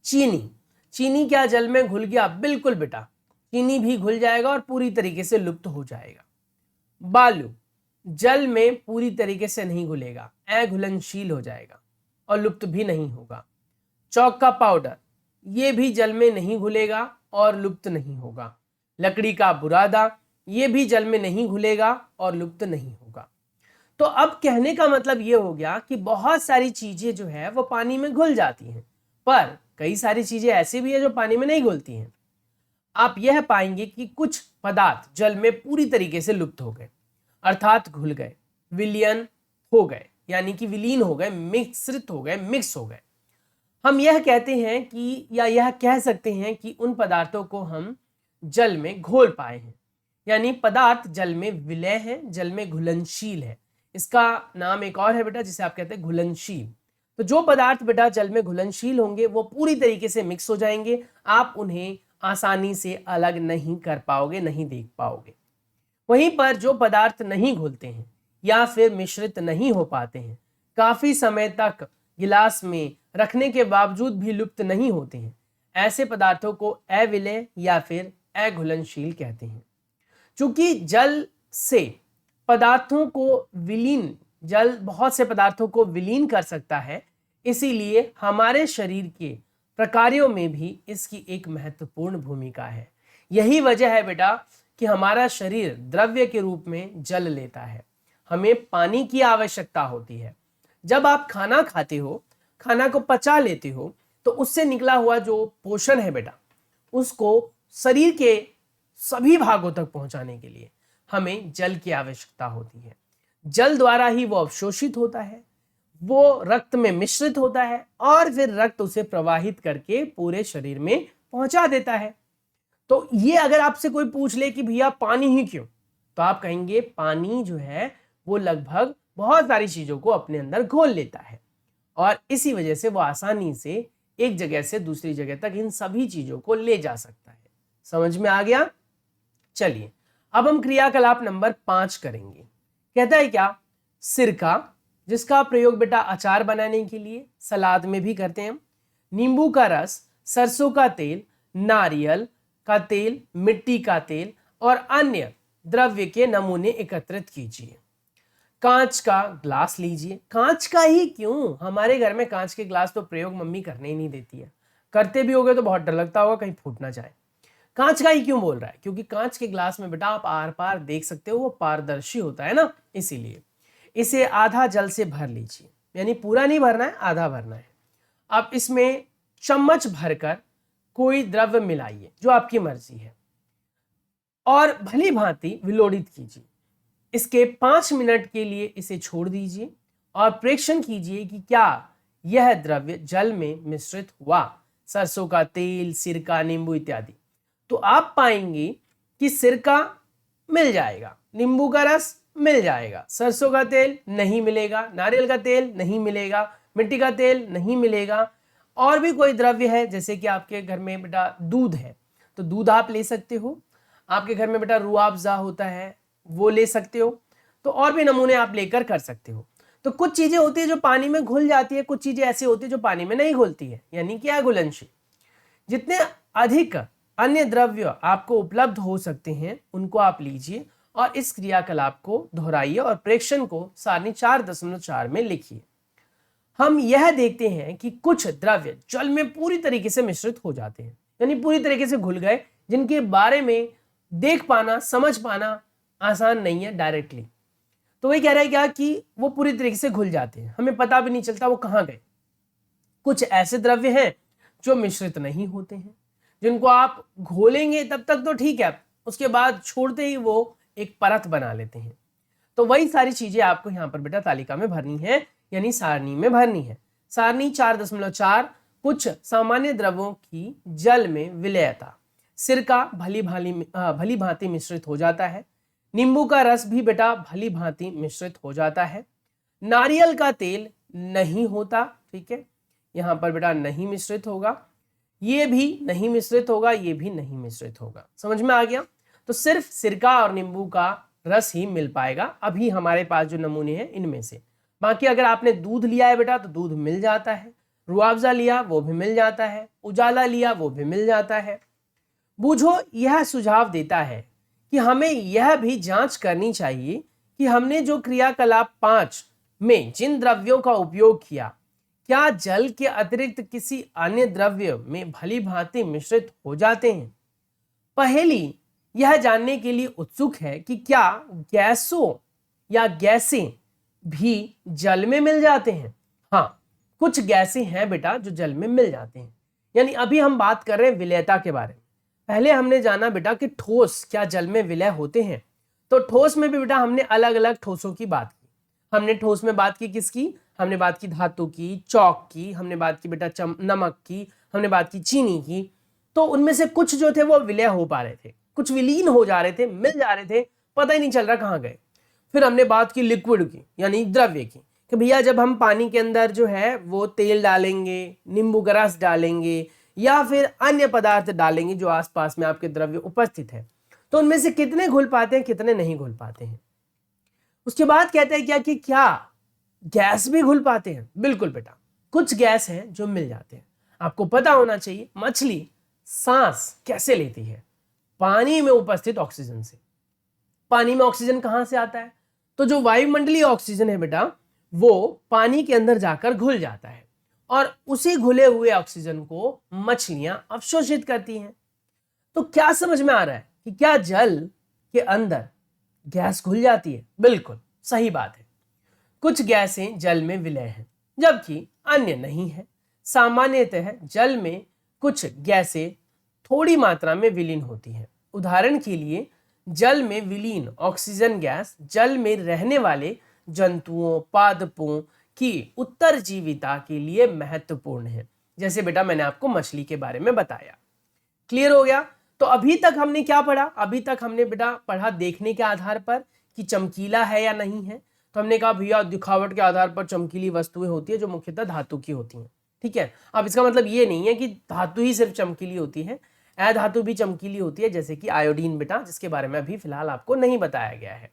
चीनी क्या जल में घुल गया? बिल्कुल बेटा, चीनी भी घुल जाएगा और पूरी तरीके से लुप्त हो जाएगा। बालू जल में पूरी तरीके से नहीं घुलेगा, अघुलनशील हो जाएगा और लुप्त भी नहीं होगा। चौक का पाउडर ये भी जल में नहीं घुलेगा और लुप्त नहीं होगा। लकड़ी का बुरादा ये भी जल में नहीं घुलेगा और लुप्त नहीं होगा। तो अब कहने का मतलब ये हो गया कि बहुत सारी चीजें जो है वो पानी में घुल जाती हैं, पर कई सारी चीजें ऐसी भी है जो पानी में नहीं घुलती हैं। आप यह पाएंगे कि कुछ पदार्थ जल में पूरी तरीके से लुप्त हो गए, अर्थात घुल गए, विलयन हो गए, यानी कि विलीन हो गए, मिश्रित हो गए, मिक्स हो गए। हम यह कहते हैं कि या यह कह सकते हैं कि उन पदार्थों को हम जल में घोल पाए हैं। यानी पदार्थ जल में विलय है, जल में घुलनशील है। इसका नाम एक और है बेटा जिसे आप कहते हैं घुलनशील। तो जो पदार्थ बेटा जल में घुलनशील होंगे वो पूरी तरीके से मिक्स हो जाएंगे, आप उन्हें आसानी से अलग नहीं कर पाओगे, नहीं देख पाओगे। वहीं पर जो पदार्थ नहीं घुलते हैं या फिर मिश्रित नहीं हो पाते हैं, काफी समय तक गिलास में रखने के बावजूद भी लुप्त नहीं होते हैं, ऐसे पदार्थों को अविलेय या फिर अघुलनशील कहते हैं। चूंकि जल बहुत से पदार्थों को विलीन कर सकता है, इसीलिए हमारे शरीर के प्रकारों में भी इसकी एक महत्वपूर्ण भूमिका है। यही वजह है बेटा कि हमारा शरीर द्रव्य के रूप में जल लेता है। हमें पानी की आवश्यकता होती है। जब आप खाना खाते हो, खाना को पचा लेते हो, तो उससे निकला हुआ जो पोषण है बेटा, उसको शरीर के सभी भागों तक पहुंचाने के लिए हमें जल की आवश्यकता होती है। जल द्वारा ही वो अवशोषित होता है, वो रक्त में मिश्रित होता है और फिर रक्त उसे प्रवाहित करके पूरे शरीर में पहुंचा देता है। तो ये अगर आपसे कोई पूछ ले कि भैया पानी ही क्यों, तो आप कहेंगे पानी जो है वो लगभग बहुत सारी चीजों को अपने अंदर घोल लेता है और इसी वजह से वो आसानी से एक जगह से दूसरी जगह तक इन सभी चीजों को ले जा सकता है। समझ में आ गया? चलिए अब हम क्रियाकलाप नंबर 5 करेंगे। कहता है क्या? सिरका, जिसका प्रयोग बेटा अचार बनाने के लिए, सलाद में भी करते हैं। नींबू का रस, सरसों का तेल, नारियल का तेल, मिट्टी का तेल और अन्य द्रव्य के नमूने एकत्रित कीजिए। कांच का ग्लास लीजिए। कांच का ही क्यों, हमारे घर में कांच के ग्लास तो प्रयोग मम्मी करने ही नहीं देती है। करते भी होगे तो बहुत डर लगता होगा कहीं फूट ना जाए। कांच का ही क्यों बोल रहा है? क्योंकि कांच के ग्लास में बेटा आप आर पार देख सकते हो, वो पारदर्शी होता है ना, इसीलिए। इसे आधा जल से भर लीजिए, यानी पूरा नहीं भरना है, आधा भरना है। अब इसमें चम्मच भरकर कोई द्रव्य मिलाइए जो आपकी मर्जी है और भली भांति विलोड़ित कीजिए। इसके 5 मिनट के लिए इसे छोड़ दीजिए और प्रेक्षण कीजिए कि क्या यह द्रव्य जल में मिश्रित हुआ, सरसों का तेल, सिरका, नींबू इत्यादि। तो आप पाएंगे कि सिरका मिल जाएगा, नींबू का रस मिल जाएगा, सरसों का तेल नहीं मिलेगा, नारियल का तेल नहीं मिलेगा, मिट्टी का तेल नहीं मिलेगा। और भी कोई द्रव्य है, जैसे कि आपके घर में बेटा दूध है तो दूध आप ले सकते हो, आपके घर में बेटा रूह अफ़ज़ा होता है वो ले सकते हो, तो और भी नमूने आप लेकर कर सकते हो। तो कुछ चीजें होती है जो पानी में घुल जाती है, कुछ चीजें ऐसी होती है जो पानी में नहीं घुलती है, यानी कि अघुलनशील। जितने अधिक अन्य द्रव्य आपको उपलब्ध हो सकते हैं उनको आप लीजिए और इस क्रियाकलाप को दोहराइए और प्रेक्षण को सारणी 4.4 में लिखिए। हम यह देखते हैं कि कुछ द्रव्य जल में पूरी तरीके से मिश्रित हो जाते हैं, यानी पूरी तरीके से घुल गए, जिनके बारे में देख पाना, समझ पाना आसान नहीं है डायरेक्टली। तो वही कह रहा है क्या कि वो पूरी तरीके से घुल जाते हैं, हमें पता भी नहीं चलता वो कहाँ गए। कुछ ऐसे द्रव्य हैं जो मिश्रित नहीं होते हैं, जिनको आप घोलेंगे तब तक तो ठीक है, उसके बाद छोड़ते ही वो एक परत बना लेते हैं। तो वही सारी चीजें आपको यहाँ पर बेटा तालिका में भरनी है, यानी सारणी में भरनी है। सारणी 4.4 कुछ सामान्य द्रव्यों की जल में विलयता। सिरका भली भांति मिश्रित हो जाता है, नींबू का रस भी बेटा भली भांति मिश्रित हो जाता है, नारियल का तेल नहीं होता, ठीक है, यहाँ पर बेटा नहीं मिश्रित होगा, ये भी नहीं मिश्रित होगा, ये भी नहीं मिश्रित होगा। समझ में आ गया? तो सिर्फ सिरका और नींबू का रस ही मिल पाएगा अभी हमारे पास जो नमूने हैं इनमें से। बाकी अगर आपने दूध लिया है बेटा तो दूध मिल जाता है, रूह अफ़ज़ा लिया वो भी मिल जाता है, उजाला लिया वो भी मिल जाता है। बूझो यह सुझाव देता है कि हमें यह भी जांच करनी चाहिए कि हमने जो क्रियाकलाप 5 में जिन द्रव्यों का उपयोग किया, क्या जल के अतिरिक्त किसी अन्य द्रव्य में भली भांति मिश्रित हो जाते हैं। पहेली यह जानने के लिए उत्सुक है कि क्या गैसों या गैसें भी जल में मिल जाते हैं। हाँ, कुछ गैसें हैं बेटा जो जल में मिल जाते हैं, यानी अभी हम बात कर रहे हैं विलयता के बारे में। पहले हमने जाना बेटा कि ठोस क्या जल में विलय होते हैं, तो ठोस में भी बेटा हमने अलग अलग ठोसों की बात की। हमने ठोस में बात की किसकी? हमने बात की धातु की, चौक की, हमने बात की बेटा नमक की, हमने बात की चीनी की। तो उनमें से कुछ जो थे वो विलय हो पा रहे थे, कुछ विलीन हो जा रहे थे, मिल जा रहे थे, पता ही नहीं चल रहा कहाँ गए। फिर हमने बात की लिक्विड की, यानी द्रव्य की, कि भैया जब हम पानी के अंदर जो है वो तेल डालेंगे, नींबू का रस डालेंगे या फिर अन्य पदार्थ डालेंगे जो आसपास में आपके द्रव्य उपस्थित है, तो उनमें से कितने घुल पाते हैं, कितने नहीं घुल पाते हैं। उसके बाद कहते हैं क्या कि क्या गैस भी घुल पाते हैं। बिल्कुल बेटा, कुछ गैस हैं जो मिल जाते हैं। आपको पता होना चाहिए मछली सांस कैसे लेती है, पानी में उपस्थित ऑक्सीजन से। पानी में ऑक्सीजन कहां से आता है? तो जो वायुमंडलीय ऑक्सीजन है बेटा वो पानी के अंदर जाकर घुल जाता है और उसी घुले हुए ऑक्सीजन को मछलियां अवशोषित करती हैं। तो क्या समझ में आ रहा है कि क्या जल के अंदर गैस घुल जाती है? बिल्कुल सही बात है। कुछ गैसें जल में विलय हैं जबकि अन्य नहीं है। सामान्यतः जल में कुछ गैसें थोड़ी मात्रा में विलीन होती हैं। उदाहरण के लिए जल में विलीन ऑक्सीजन गैस जल में रहने वाले जंतुओं, पादपों की उत्तरजीविता के लिए महत्वपूर्ण है। जैसे बेटा मैंने आपको मछली के बारे में बताया। क्लियर हो गया? तो अभी तक हमने क्या पढ़ा? अभी तक हमने बेटा पढ़ा देखने के आधार पर कि चमकीला है या नहीं है। तो हमने कहा भैया दिखावट के आधार पर चमकीली वस्तुएं होती है जो मुख्यतः धातु की होती हैं, ठीक है। अब इसका मतलब ये नहीं है कि धातु ही सिर्फ चमकीली होती है, अधातु भी चमकीली होती है, जैसे कि आयोडीन बेटा, जिसके बारे में अभी फिलहाल आपको नहीं बताया गया है।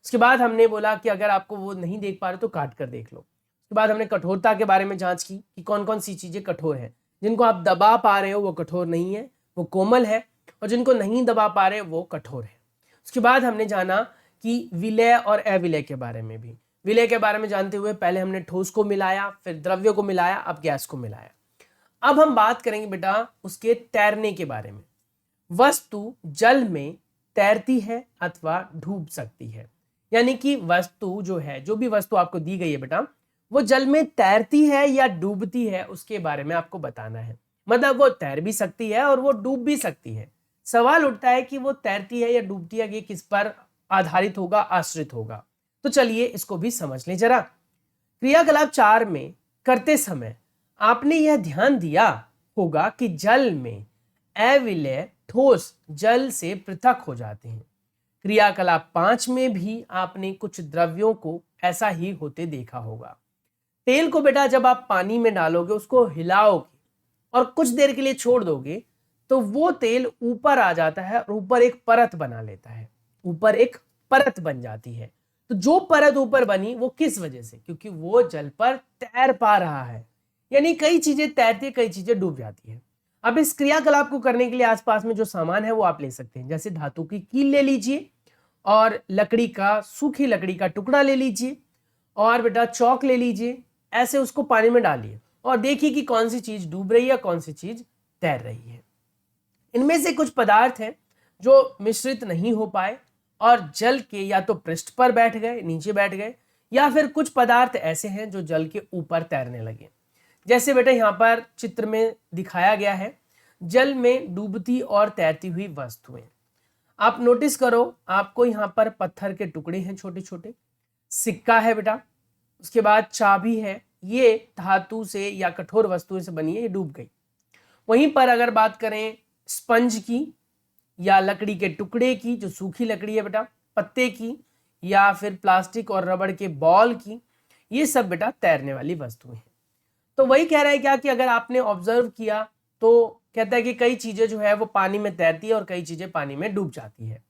उसके बाद हमने बोला कि अगर आपको वो नहीं देख पा रहे तो काट कर देख लो। उसके बाद हमने कठोरता के बारे में जांच की कि कौन कौन सी चीजें कठोर है। जिनको आप दबा पा रहे हो वो कठोर नहीं है, वो कोमल है, और जिनको नहीं दबा पा रहे वो कठोर है। उसके बाद हमने जाना कि विलय और अविलय के बारे में भी। विलय के बारे में जानते हुए पहले हमने ठोस को मिलाया, फिर द्रव्य को मिलाया, अब गैस को मिलाया। अब हम बात करेंगे बेटा उसके तैरने के बारे में। वस्तु जल में तैरती है अथवा डूब सकती है, यानी कि वस्तु जो है, जो भी वस्तु आपको दी गई है बेटा, वो जल में तैरती है या डूबती है, उसके बारे में आपको बताना है। मतलब वो तैर भी सकती है और वो डूब भी सकती है। सवाल उठता है कि वो तैरती है या डूबती है, ये किस पर आधारित होगा, आश्रित होगा। तो चलिए इसको भी समझ लें जरा। क्रियाकलाप 4 में करते समय आपने यह ध्यान दिया होगा कि जल में अविलेय ठोस जल से पृथक हो जाते हैं। क्रियाकलाप 5 में भी आपने कुछ द्रव्यों को ऐसा ही होते देखा होगा। तेल को बेटा जब आप पानी में डालोगे, उसको हिलाओगे और कुछ देर के लिए छोड़ दोगे, तो वो तेल ऊपर आ जाता है और ऊपर एक परत बना लेता है, ऊपर एक परत बन जाती है। तो जो परत ऊपर बनी वो किस वजह से? क्योंकि वो जल पर तैर पा रहा है। यानी कई चीजें तैरती है, कई चीजें डूब जाती है। अब इस क्रियाकलाप को करने के लिए आसपास में जो सामान है वो आप ले सकते हैं, जैसे धातु की कील ले लीजिए और लकड़ी का, सूखी लकड़ी का टुकड़ा ले लीजिए और बेटा चौक ले लीजिए। ऐसे उसको पानी में डालिए और देखिए कि कौन सी चीज डूब रही है, कौन सी चीज तैर रही है। इनमें से कुछ पदार्थ हैं जो मिश्रित नहीं हो पाए और जल के या तो पृष्ठ पर बैठ गए, नीचे बैठ गए, या फिर कुछ पदार्थ ऐसे हैं जो जल के ऊपर तैरने लगे। जैसे बेटा यहाँ पर चित्र में दिखाया गया है, जल में डूबती और तैरती हुई वस्तुएं। आप नोटिस करो, आपको यहाँ पर पत्थर के टुकड़े हैं छोटे छोटे, सिक्का है बेटा, उसके बाद चाबी है, ये धातु से या कठोर वस्तुओं से बनी है, ये डूब गई। वहीं पर अगर बात करें स्पंज की या लकड़ी के टुकड़े की, जो सूखी लकड़ी है बेटा, पत्ते की, या फिर प्लास्टिक और रबड़ के बॉल की, ये सब बेटा तैरने वाली वस्तुएं हैं। तो वही कह रहा है क्या कि अगर आपने ऑब्जर्व किया तो कहता है कि कई चीजें जो है वो पानी में तैरती है और कई चीजें पानी में डूब जाती है।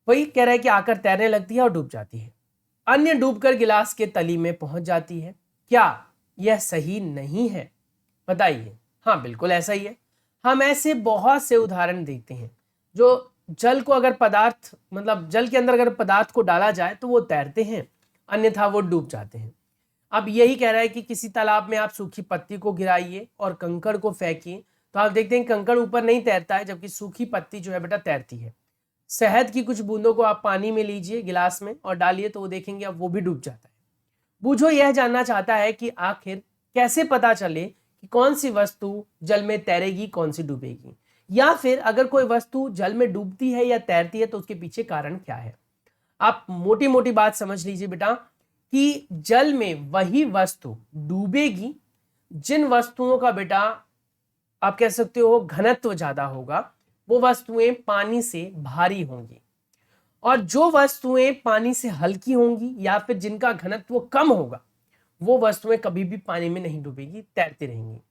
वही कह रहा है कि आकर तैरने लगती है और डूब जाती है। अन्य डूबकर गिलास के तली में पहुंच जाती है। क्या यह सही नहीं है? बताइए। हाँ, बिल्कुल ऐसा ही है। हम ऐसे बहुत से उदाहरण देखते हैं जो जल को अगर पदार्थ, मतलब जल के अंदर अगर पदार्थ को डाला जाए तो वो तैरते हैं, अन्यथा वो डूब जाते हैं। अब यही कह रहा है कि किसी तालाब में आप सूखी पत्ती को गिराइए और कंकड़ को फेंकिए, तो आप देखते हैं कंकड़ ऊपर नहीं तैरता है, जबकि सूखी पत्ती जो है बेटा तैरती है। शहद की कुछ बूंदों को आप पानी में लीजिए गिलास में और डालिए, तो वो देखेंगे अब वो भी डूब जाता है। बूझो यह जानना चाहता है कि आखिर कैसे पता चले कि कौन सी वस्तु जल में तैरेगी, कौन सी डूबेगी, या फिर अगर कोई वस्तु जल में डूबती है या तैरती है तो उसके पीछे कारण क्या है। आप मोटी मोटी बात समझ लीजिए बेटा कि जल में वही वस्तु डूबेगी जिन वस्तुओं का बेटा आप कह सकते हो घनत्व ज्यादा होगा, वो वस्तुएं पानी से भारी होंगी, और जो वस्तुएं पानी से हल्की होंगी या फिर जिनका घनत्व कम होगा, वो वस्तुएं कभी भी पानी में नहीं डूबेगी, तैरती रहेंगी।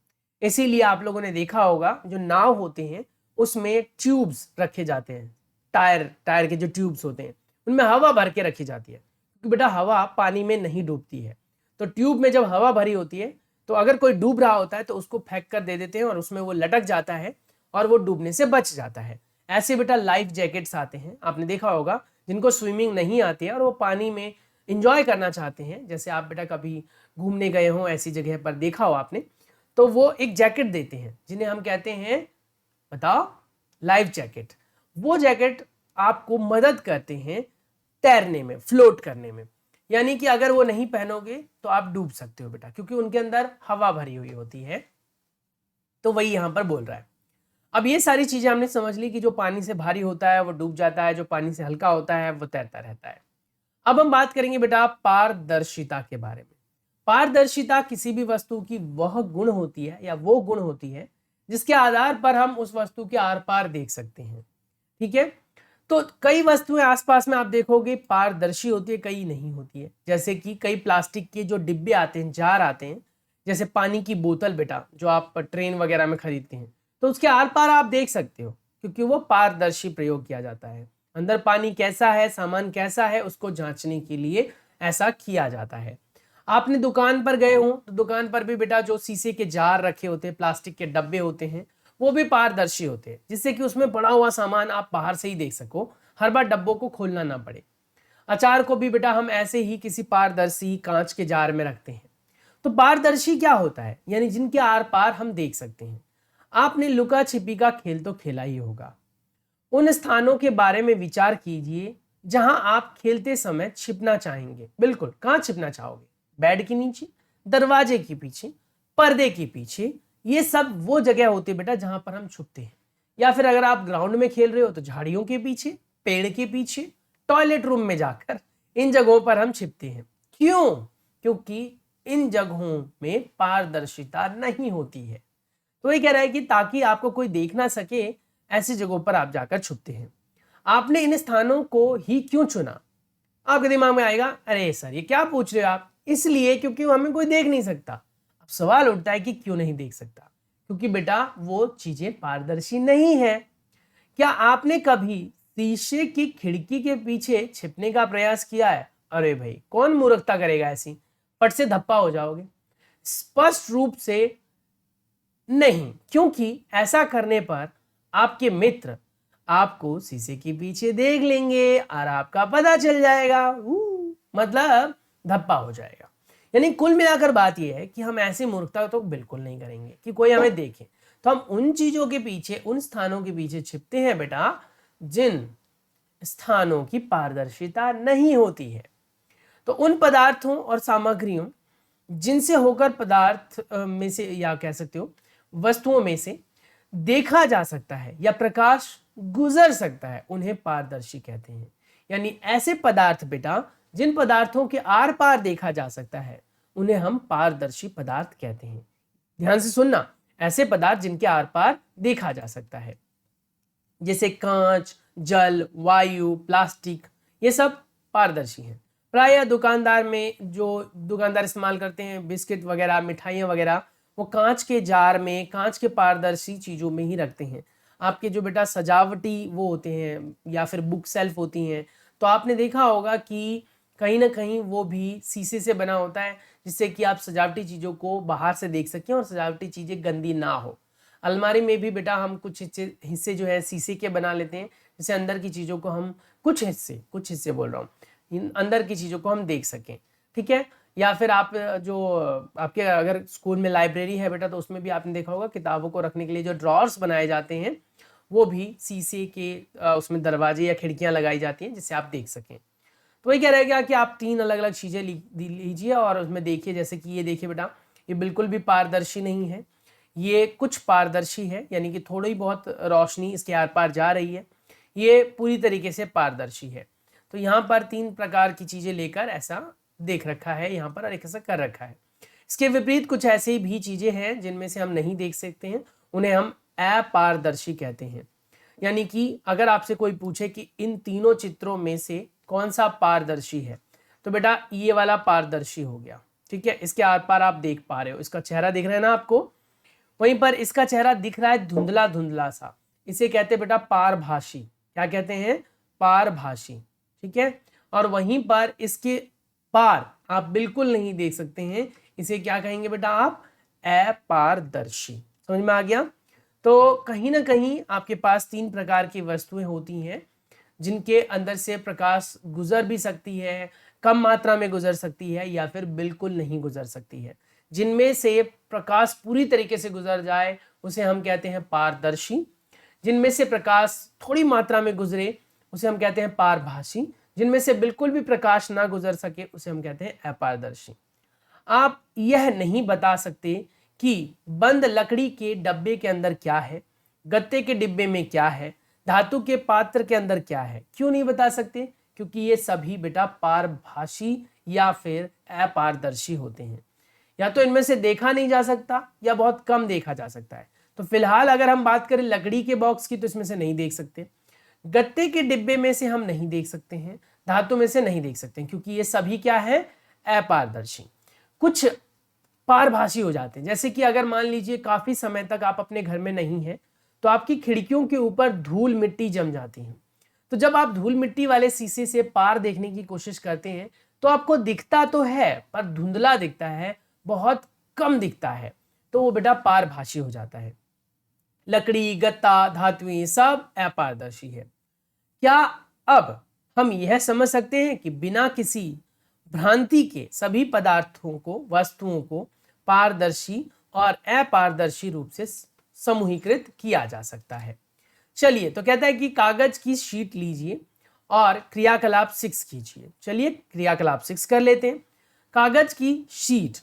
इसीलिए आप लोगों ने देखा होगा जो नाव होते हैं उसमें ट्यूब्स रखे जाते हैं, टायर के जो ट्यूब्स होते हैं उनमें हवा भर के रखी जाती है, क्योंकि बेटा हवा पानी में नहीं डूबती है। तो ट्यूब में जब हवा भरी होती है तो अगर कोई डूब रहा होता है तो उसको फेंक कर दे देते हैं और उसमें वो लटक जाता है और वो डूबने से बच जाता है। ऐसे बेटा लाइफ जैकेट्स आते हैं, आपने देखा होगा, जिनको स्विमिंग नहीं आती है और वो पानी में इंजॉय करना चाहते हैं। जैसे आप बेटा कभी घूमने गए हो ऐसी जगह पर, देखा हो आपने, तो वो एक जैकेट देते हैं जिन्हें हम कहते हैं, बताओ, लाइफ जैकेट। वो जैकेट आपको मदद करते हैं तैरने में, फ्लोट करने में। यानी कि अगर वो नहीं पहनोगे तो आप डूब सकते हो बेटा, क्योंकि उनके अंदर हवा भरी हुई होती है। तो वही यहां पर बोल रहा है। अब ये सारी चीजें हमने समझ ली कि जो पानी से भारी होता है वो डूब जाता है, जो पानी से हल्का होता है वो तैरता रहता है। अब हम बात करेंगे बेटा पारदर्शिता के बारे में। पारदर्शिता किसी भी वस्तु की वह गुण होती है या वो गुण होती है जिसके आधार पर हम उस वस्तु के आर पार देख सकते हैं। ठीक है, तो कई वस्तुएं आसपास में आप देखोगे पारदर्शी होती है, कई नहीं होती है। जैसे कि कई प्लास्टिक के जो डिब्बे आते हैं, जार आते हैं, जैसे पानी की बोतल बेटा जो आप ट्रेन वगैरह में खरीदते हैं, तो उसके आर पार आप देख सकते हो, क्योंकि वो पारदर्शी प्रयोग किया जाता है। अंदर पानी कैसा है, सामान कैसा है, उसको जांचने के लिए ऐसा किया जाता है। आपने दुकान पर गए हो तो दुकान पर भी बेटा जो शीशे के जार रखे होते हैं, प्लास्टिक के डब्बे होते हैं, वो भी पारदर्शी होते हैं, जिससे कि उसमें पड़ा हुआ सामान आप बाहर से ही देख सको, हर बार डब्बों को खोलना ना पड़े। अचार को भी बेटा हम ऐसे ही किसी पारदर्शी कांच के जार में रखते हैं। तो पारदर्शी क्या होता है? यानी जिनके आर पार हम देख सकते हैं। आपने लुका छिपी का खेल तो खेला ही होगा। उन स्थानों के बारे में विचार कीजिए जहां आप खेलते समय छिपना चाहेंगे। बिल्कुल, कहां छिपना चाहोगे? बेड के नीचे, दरवाजे के पीछे, पर्दे के पीछे, ये सब वो जगह होती है बेटा जहां पर हम छुपते हैं। या फिर अगर आप ग्राउंड में खेल रहे हो तो झाड़ियों के पीछे, पेड़ के पीछे, टॉयलेट रूम में जाकर इन जगहों पर हम छिपते हैं। क्यों? क्योंकि इन जगहों में पारदर्शिता नहीं होती है। तो ये कह रहा है कि ताकि आपको कोई देख ना सके, ऐसी जगहों पर आप जाकर छुपते हैं। आपने इन स्थानों को ही क्यों चुना? आपके दिमाग में आएगा, अरे सर ये क्या पूछ रहे हो आप? इसलिए क्योंकि हमें कोई देख नहीं सकता। अब सवाल उठता है कि क्यों नहीं देख सकता? क्योंकि बेटा वो चीजें पारदर्शी नहीं है। क्या आपने कभी शीशे की खिड़की के पीछे छिपने का प्रयास किया है? अरे भाई कौन मूर्खता करेगा ऐसी, फट से धप्पा हो जाओगे। स्पष्ट रूप से नहीं, क्योंकि ऐसा करने पर आपके मित्र आपको शीशे के पीछे देख लेंगे और आपका पता चल जाएगा, मतलब धप्पा हो जाएगा। यानी कुल मिलाकर बात यह है कि हम ऐसी मूर्खता तो बिल्कुल नहीं करेंगे कि कोई हमें देखे। तो हम उन चीजों के पीछे, उन स्थानों के पीछे छिपते हैं बेटा जिन स्थानों की पारदर्शिता नहीं होती है। तो उन पदार्थों और सामग्रियों जिनसे होकर पदार्थ में से, या कह सकते हो वस्तुओं में से देखा जा सकता है या प्रकाश गुजर सकता है, उन्हें पारदर्शी कहते हैं। यानी ऐसे पदार्थ बेटा जिन पदार्थों के आर पार देखा जा सकता है, उन्हें हम पारदर्शी पदार्थ कहते हैं। ध्यान से सुनना, ऐसे पदार्थ जिनके आर पार देखा जा सकता है, जैसे कांच, जल, वायु, प्लास्टिक, ये सब पारदर्शी हैं। प्रायः दुकानदार में जो दुकानदार इस्तेमाल करते हैं बिस्किट वगैरह, मिठाइयाँ वगैरह, वो कांच के जार में, कांच के पारदर्शी चीज़ों में ही रखते हैं। आपके जो बेटा सजावटी वो होते हैं या फिर बुक सेल्फ होती हैं, तो आपने देखा होगा कि कहीं ना कहीं वो भी शीशे से बना होता है, जिससे कि आप सजावटी चीज़ों को बाहर से देख सकें और सजावटी चीज़ें गंदी ना हो। अलमारी में भी बेटा हम कुछ हिस्से जो है शीशे के बना लेते हैं, जिससे अंदर की चीज़ों को हम कुछ हिस्से बोल रहा हूँ, अंदर की चीज़ों को हम देख सकें। ठीक है। या फिर आप जो आपके अगर स्कूल में लाइब्रेरी है बेटा, तो उसमें भी आपने देखा होगा किताबों को रखने के लिए जो ड्रॉर्स बनाए जाते हैं, वो भी शीशे के उसमें दरवाजे या खिड़कियां लगाई जाती हैं, जिससे आप देख सकें। तो वही कह रहेगा कि आप 3 अलग अलग चीज़ें लीजिए और उसमें देखिए। जैसे कि ये देखिए बेटा, ये बिल्कुल भी पारदर्शी नहीं है, ये कुछ पारदर्शी है, यानी कि थोड़ी बहुत रोशनी इसके आर पार जा रही है। ये पूरी तरीके से पारदर्शी है। तो यहाँ पर 3 प्रकार की चीज़ें लेकर ऐसा देख रखा है यहाँ पर, और एक ऐसा कर रखा है। इसके विपरीत कुछ ऐसी भी चीज़ें हैं जिनमें से हम नहीं देख सकते हैं, उन्हें हम अपारदर्शी कहते हैं। यानी कि अगर आपसे कोई पूछे कि इन तीनों चित्रों में से कौन सा पारदर्शी है, तो बेटा ये वाला पारदर्शी हो गया। ठीक है, इसके आर पार आप देख पा रहे हो, इसका चेहरा दिख रहा है ना आपको। वहीं पर इसका चेहरा दिख रहा है धुंधला धुंधला सा, इसे कहते हैं बेटा पारभाषी। क्या कहते हैं? पारभाषी। ठीक है। और वहीं पर इसके पार आप बिल्कुल नहीं देख सकते हैं, इसे क्या कहेंगे बेटा आप? अपारदर्शी। समझ में आ गया? तो कहीं ना कहीं आपके पास 3 प्रकार की वस्तुएं होती हैं जिनके अंदर से प्रकाश गुजर भी सकती है, कम मात्रा में गुजर सकती है, या फिर बिल्कुल नहीं गुजर सकती है। जिनमें से प्रकाश पूरी तरीके से गुजर जाए उसे हम कहते हैं पारदर्शी। जिनमें से प्रकाश थोड़ी मात्रा में गुजरे उसे हम कहते हैं पारभाषी। जिनमें से बिल्कुल भी प्रकाश ना गुजर सके उसे हम कहते हैं अपारदर्शी। आप यह नहीं बता सकते कि बंद लकड़ी के डब्बे के अंदर क्या है, गत्ते के डिब्बे में क्या है, धातु के पात्र के अंदर क्या है। क्यों नहीं बता सकते? क्योंकि ये सभी बेटा पारभाषी या फिर अपारदर्शी होते हैं। या तो इनमें से देखा नहीं जा सकता या बहुत कम देखा जा सकता है। तो फिलहाल अगर हम बात करें लकड़ी के बॉक्स की, तो इसमें से नहीं देख सकते। गत्ते के डिब्बे में से हम नहीं देख सकते हैं, धातु में से नहीं देख सकते हैं, क्योंकि ये सभी क्या है? अपारदर्शी। कुछ पारभाषी हो जाते हैं, जैसे कि अगर मान लीजिए काफी समय तक आप अपने घर में नहीं हैं, तो आपकी खिड़कियों के ऊपर धूल मिट्टी जम जाती है। तो जब आप धूल मिट्टी वाले शीशे से पार देखने की कोशिश करते हैं, तो आपको दिखता तो है पर धुंधला दिखता है, बहुत कम दिखता है, तो वो बेटा पारभाषी हो जाता है। लकड़ी, गत्ता, धातुएं सब अपारदर्शी है। क्या अब हम यह समझ सकते हैं कि बिना किसी भ्रांति के सभी पदार्थों को, वस्तुओं को पारदर्शी और अपारदर्शी रूप से समूहीकृत किया जा सकता है? चलिए, तो कहता है कि कागज की शीट लीजिए और क्रियाकलाप 6 कीजिए। चलिए क्रियाकलाप 6 कर लेते हैं। कागज की शीट,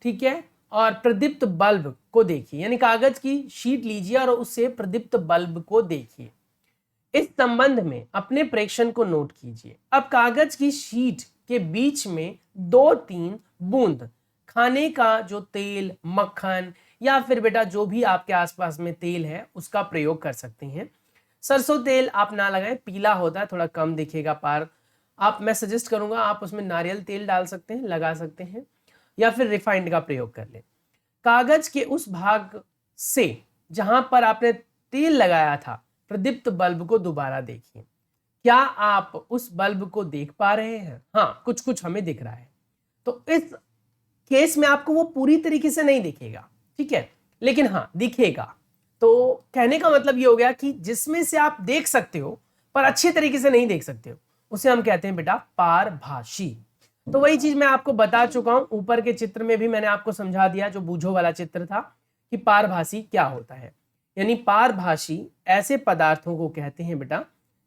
ठीक है, और प्रदीप्त बल्ब को देखिए। यानी कागज की शीट लीजिए और उससे प्रदीप्त बल्ब को देखिए। इस संबंध में अपने प्रेक्षण को नोट कीजिए। अब कागज की शीट के बीच में 2-3 बूंद खाने का जो तेल, मक्खन या फिर बेटा जो भी आपके आसपास में तेल है उसका प्रयोग कर सकते हैं। सरसों तेल आप ना लगाएं, पीला होता है, थोड़ा कम दिखेगा पार। मैं सजेस्ट करूंगा आप उसमें नारियल तेल डाल सकते हैं, लगा सकते हैं, या फिर रिफाइंड का प्रयोग कर लें। कागज के उस भाग से जहां पर आपने तेल लगाया था प्रदीप्त बल्ब को दोबारा देखिए। क्या आप उस बल्ब को देख पा रहे हैं? हाँ, कुछ कुछ हमें दिख रहा है। तो इस केस में आपको वो पूरी तरीके से नहीं दिखेगा, ठीक है, लेकिन हाँ दिखेगा। तो कहने का मतलब ये हो गया कि जिसमें से आप देख सकते हो पर अच्छे तरीके से नहीं देख सकते हो, उसे हम कहते हैं बेटा पारभाषी। तो वही चीज मैं आपको बता चुका हूं, ऊपर के चित्र में भी मैंने आपको समझा दिया, जो बूझो वाला चित्र था, कि पारभाषी क्या होता है। यानी पारभाषी ऐसे पदार्थों को कहते हैं बेटा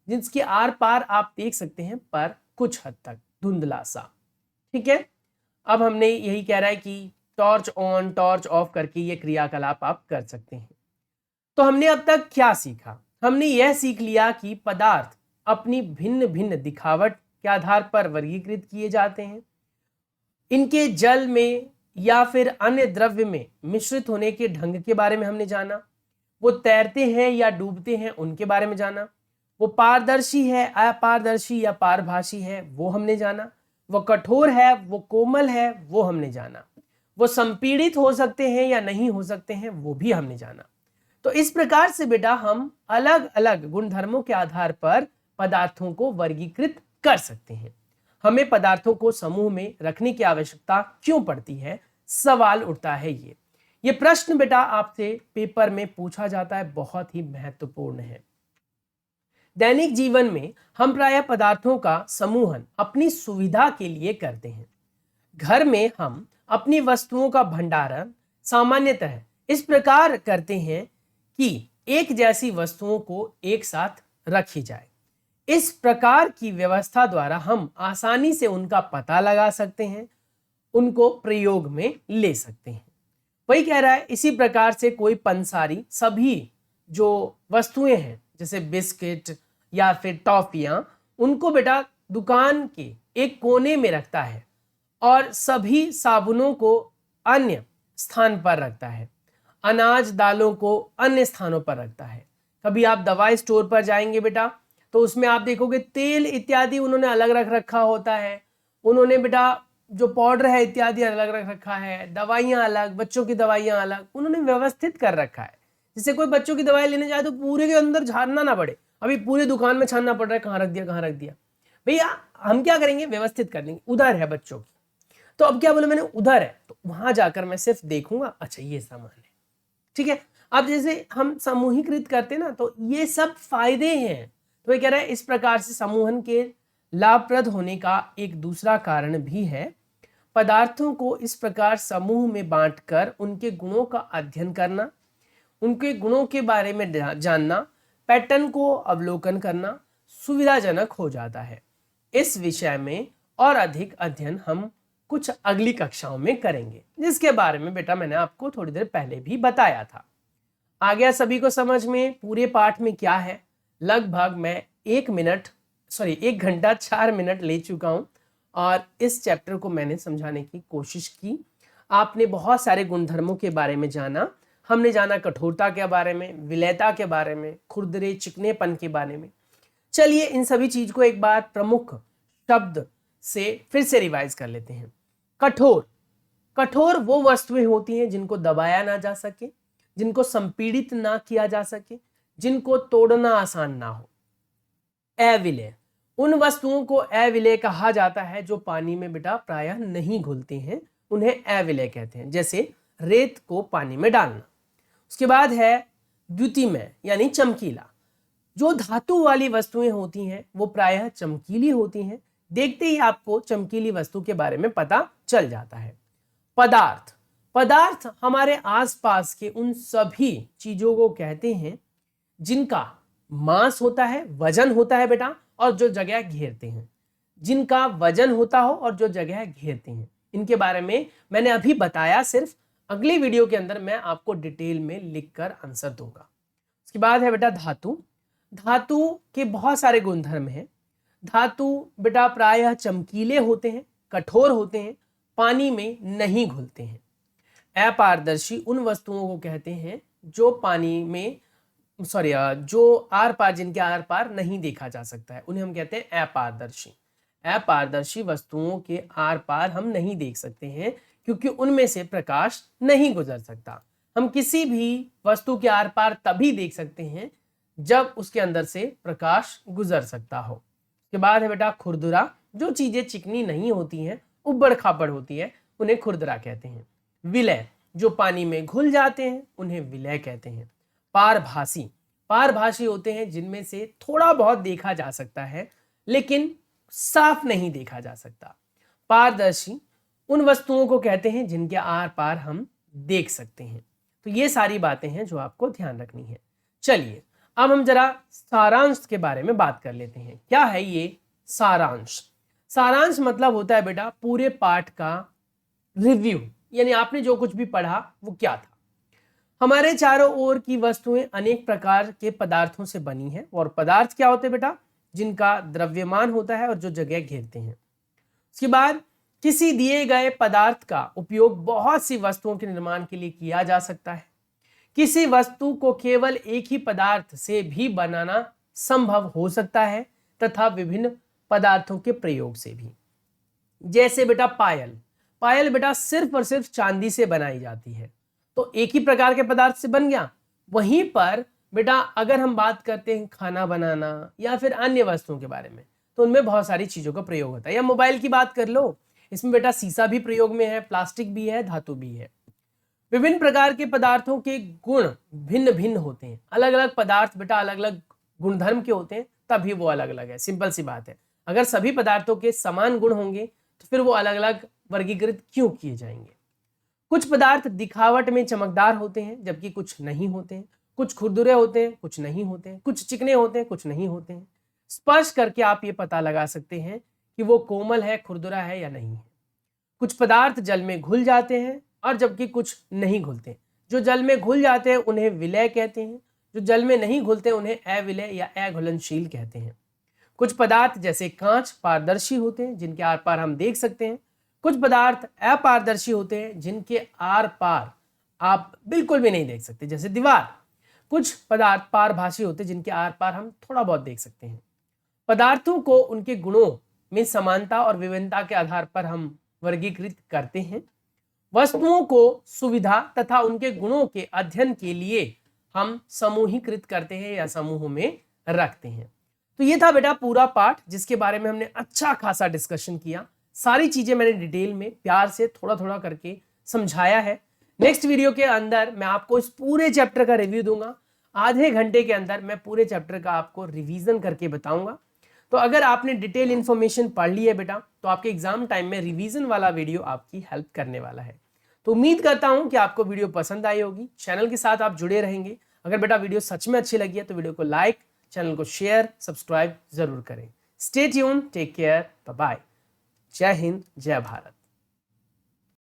जिसके आर पार आप देख सकते हैं पर कुछ हद तक धुंधला सा, ठीक है। अब हमने यही कह रहा है कि टॉर्च ऑन टॉर्च ऑफ करके ये क्रियाकलाप आप कर सकते हैं। तो हमने अब तक क्या सीखा? हमने यह सीख लिया कि पदार्थ अपनी भिन्न भिन्न दिखावट के आधार पर वर्गीकृत किए जाते हैं। इनके जल में या फिर अन्य द्रव्य में मिश्रित होने के ढंग के बारे में हमने जाना। वो तैरते हैं या डूबते हैं उनके बारे में जाना। वो पारदर्शी है, अपारदर्शी या पारभाषी है, वो हमने जाना। वो कठोर है, वो कोमल है, वो हमने जाना। वो संपीड़ित हो सकते हैं या नहीं हो सकते हैं, वो भी हमने जाना। तो इस प्रकार से बेटा हम अलग अलग गुणधर्मों के आधार पर पदार्थों को वर्गीकृत कर सकते हैं। हमें पदार्थों को समूह में रखने की आवश्यकता क्यों पड़ती है, सवाल उठता है। ये प्रश्न बेटा आपसे पेपर में पूछा जाता है, बहुत ही महत्वपूर्ण है। दैनिक जीवन में हम प्रायः पदार्थों का समूहन अपनी सुविधा के लिए करते हैं। घर में हम अपनी वस्तुओं का भंडारण सामान्यतः इस प्रकार करते हैं कि एक जैसी वस्तुओं को एक साथ रखी जाए। इस प्रकार की व्यवस्था द्वारा हम आसानी से उनका पता लगा सकते हैं, उनको प्रयोग में ले सकते हैं। वही कह रहा है, इसी प्रकार से कोई पंसारी सभी जो वस्तुएं हैं जैसे बिस्किट या फिर टॉफियां, उनको बेटा दुकान के एक कोने में रखता है और सभी साबुनों को अन्य स्थान पर रखता है, अनाज दालों को अन्य स्थानों पर रखता है। कभी आप दवाई स्टोर पर जाएंगे बेटा तो उसमें आप देखोगे तेल इत्यादि उन्होंने अलग रख रखा होता है। उन्होंने बेटा जो पाउडर है इत्यादि अलग रख रखा है, दवाइयाँ अलग, बच्चों की दवाइयाँ अलग, उन्होंने व्यवस्थित कर रखा है। जिससे कोई बच्चों की दवाई लेने जाए तो पूरे के अंदर झाड़ना ना पड़े, अभी पूरे दुकान में छानना पड़ रहा है कहाँ रख दिया कहाँ रख दिया। भैया हम क्या करेंगे, व्यवस्थित कर लेंगे। उधर है बच्चों की, तो अब क्या बोला मैंने, उधर है, तो वहां जाकर मैं सिर्फ देखूंगा, अच्छा ये सामान है, ठीक है। अब जैसे हम समूहीकृत करते ना, तो ये सब फायदे हैं। तो ये कह रहा है इस प्रकार से समूहन के लाभप्रद होने का एक दूसरा कारण भी है। पदार्थों को इस प्रकार समूह में बांटकर उनके गुणों का अध्ययन करना, उनके गुणों के बारे में जानना, पैटर्न को अवलोकन करना सुविधाजनक हो जाता है। इस विषय में और अधिक अध्ययन हम कुछ अगली कक्षाओं में करेंगे, जिसके बारे में बेटा मैंने आपको थोड़ी देर पहले भी बताया था। आ गया सभी को समझ में पूरे पाठ में क्या है? लगभग मैं 1 घंटा 4 मिनट ले चुका हूं और इस चैप्टर को मैंने समझाने की कोशिश की। आपने बहुत सारे गुणधर्मों के बारे में जाना। हमने जाना कठोरता के बारे में, विलयता के बारे में, खुरदरे चिकनेपन के बारे में। चलिए इन सभी चीज को एक बार प्रमुख शब्द से फिर से रिवाइज कर लेते हैं। कठोर, कठोर वो वस्तुएं होती हैं जिनको दबाया ना जा सके, जिनको संपीड़ित ना किया जा सके, जिनको तोड़ना आसान ना हो। अविलेय, उन वस्तुओं को अविलेय कहा जाता है जो पानी में बेटा प्रायः नहीं घुलते हैं, उन्हें अविलेय कहते हैं। जैसे रेत को पानी में डालना। उसके बाद है द्युतिमय यानी चमकीला। जो धातु वाली वस्तुएं होती हैं वो प्रायः चमकीली होती हैं, देखते ही आपको चमकीली वस्तु के बारे में पता चल जाता है। पदार्थ, पदार्थ हमारे आसपास के उन सभी चीजों को कहते हैं जिनका मास होता है, वजन होता है बेटा, और जो जगह घेरते हैं, जिनका वजन होता हो और जो जगह घेरते हैं। इनके बारे में मैंने अभी बताया, सिर्फ अगले वीडियो के अंदर मैं आपको डिटेल में लिखकर आंसर दूंगा। उसके बाद है बेटा धातु। धातु के बहुत सारे गुणधर्म हैं। धातु बेटा प्रायः चमकीले होते हैं, कठोर होते हैं, पानी में नहीं घुलते हैं। अपारदर्शी उन वस्तुओं को कहते हैं जो पानी में जो आर पार, जिनके आर पार नहीं देखा जा सकता है, उन्हें हम कहते हैं अपारदर्शी। अपारदर्शी वस्तुओं के आर पार हम नहीं देख सकते हैं क्योंकि उनमें से प्रकाश नहीं गुजर सकता। हम किसी भी वस्तु के आर पार तभी देख सकते हैं जब उसके अंदर से प्रकाश गुजर सकता हो। उसके बाद है बेटा खुरदुरा। जो चीजें चिकनी नहीं होती हैं, उबड़ खाबड़ होती है, उन्हें खुरदुरा कहते हैं। विलय, जो पानी में घुल जाते हैं, उन्हें विलय कहते हैं। पारभासी, पारभासी होते हैं जिनमें से थोड़ा बहुत देखा जा सकता है लेकिन साफ नहीं देखा जा सकता। पारदर्शी उन वस्तुओं को कहते हैं जिनके आर पार हम देख सकते हैं। तो ये सारी बातें हैं जो आपको ध्यान रखनी है। चलिए अब हम जरा सारांश के बारे में बात कर लेते हैं। क्या है ये सारांश? सारांश मतलब होता है बेटा पूरे पाठ का रिव्यू, यानी आपने जो कुछ भी पढ़ा वो क्या था। हमारे चारों ओर की वस्तुएं अनेक प्रकार के पदार्थों से बनी हैं। और पदार्थ क्या होते हैं बेटा? जिनका द्रव्यमान होता है और जो जगह घेरते हैं। उसके बाद किसी दिए गए पदार्थ का उपयोग बहुत सी वस्तुओं के निर्माण के लिए किया जा सकता है। किसी वस्तु को केवल एक ही पदार्थ से भी बनाना संभव हो सकता है तथा विभिन्न पदार्थों के प्रयोग से भी। जैसे बेटा पायल, पायल बेटा सिर्फ और सिर्फ चांदी से बनाई जाती है, तो एक ही प्रकार के पदार्थ से बन गया। वहीं पर बेटा अगर हम बात करते हैं खाना बनाना या फिर अन्य वस्तुओं के बारे में, तो उनमें बहुत सारी चीजों का प्रयोग होता है। या मोबाइल की बात कर लो, इसमें बेटा शीशा भी प्रयोग में है, प्लास्टिक भी है, धातु भी है। विभिन्न प्रकार के पदार्थों के गुण भिन्न भिन्न होते हैं। अलग अलग पदार्थ बेटा अलग अलग गुणधर्म के होते हैं, तभी वो अलग अलग है। सिंपल सी बात है। अगर सभी पदार्थों के समान गुण होंगे तो फिर वो अलग अलग वर्गीकृत क्यों किए जाएंगे? कुछ पदार्थ दिखावट में चमकदार होते हैं जबकि कुछ नहीं होते हैं। कुछ खुरदुरे होते हैं, कुछ नहीं होते हैं। कुछ चिकने होते हैं, कुछ नहीं होते हैं। स्पर्श करके आप ये पता लगा सकते हैं कि वो कोमल है, खुरदुरा है या नहीं है। कुछ पदार्थ जल में घुल जाते हैं और जबकि कुछ नहीं घुलते। जो जल में घुल जाते हैं उन्हें विलय कहते हैं। जो जल में नहीं घुलते उन्हें अविलय या अघुलनशील कहते हैं। कुछ पदार्थ जैसे कांच पारदर्शी होते हैं जिनके आर पार हम देख सकते हैं। कुछ पदार्थ अपारदर्शी होते हैं जिनके आर पार आप बिल्कुल भी नहीं देख सकते, जैसे दीवार। कुछ पदार्थ पारभासी होते हैं जिनके आर पार हम थोड़ा बहुत देख सकते हैं। पदार्थों को उनके गुणों में समानता और विभिन्नता के आधार पर हम वर्गीकृत करते हैं। वस्तुओं को सुविधा तथा उनके गुणों के अध्ययन के लिए हम समूहीकृत करते हैं या समूहों में रखते हैं। तो ये था बेटा पूरा पाठ जिसके बारे में हमने अच्छा खासा डिस्कशन किया। सारी चीजें मैंने डिटेल में प्यार से थोड़ा थोड़ा करके समझाया है। नेक्स्ट वीडियो के अंदर मैं आपको इस पूरे चैप्टर का रिव्यू दूंगा। आधे घंटे के अंदर मैं पूरे चैप्टर का आपको रिवीजन करके बताऊंगा। तो अगर आपने डिटेल इन्फॉर्मेशन पढ़ ली है बेटा, तो आपके एग्जाम टाइम में रिवीजन वाला वीडियो आपकी हेल्प करने वाला है। तो उम्मीद करता हूं कि आपको वीडियो पसंद आई होगी। चैनल के साथ आप जुड़े रहेंगे। अगर बेटा वीडियो सच में अच्छी लगी है तो वीडियो को लाइक, चैनल को शेयर, सब्सक्राइब जरूर करें। Stay tune, take care, bye bye. जय हिंद, जय भारत।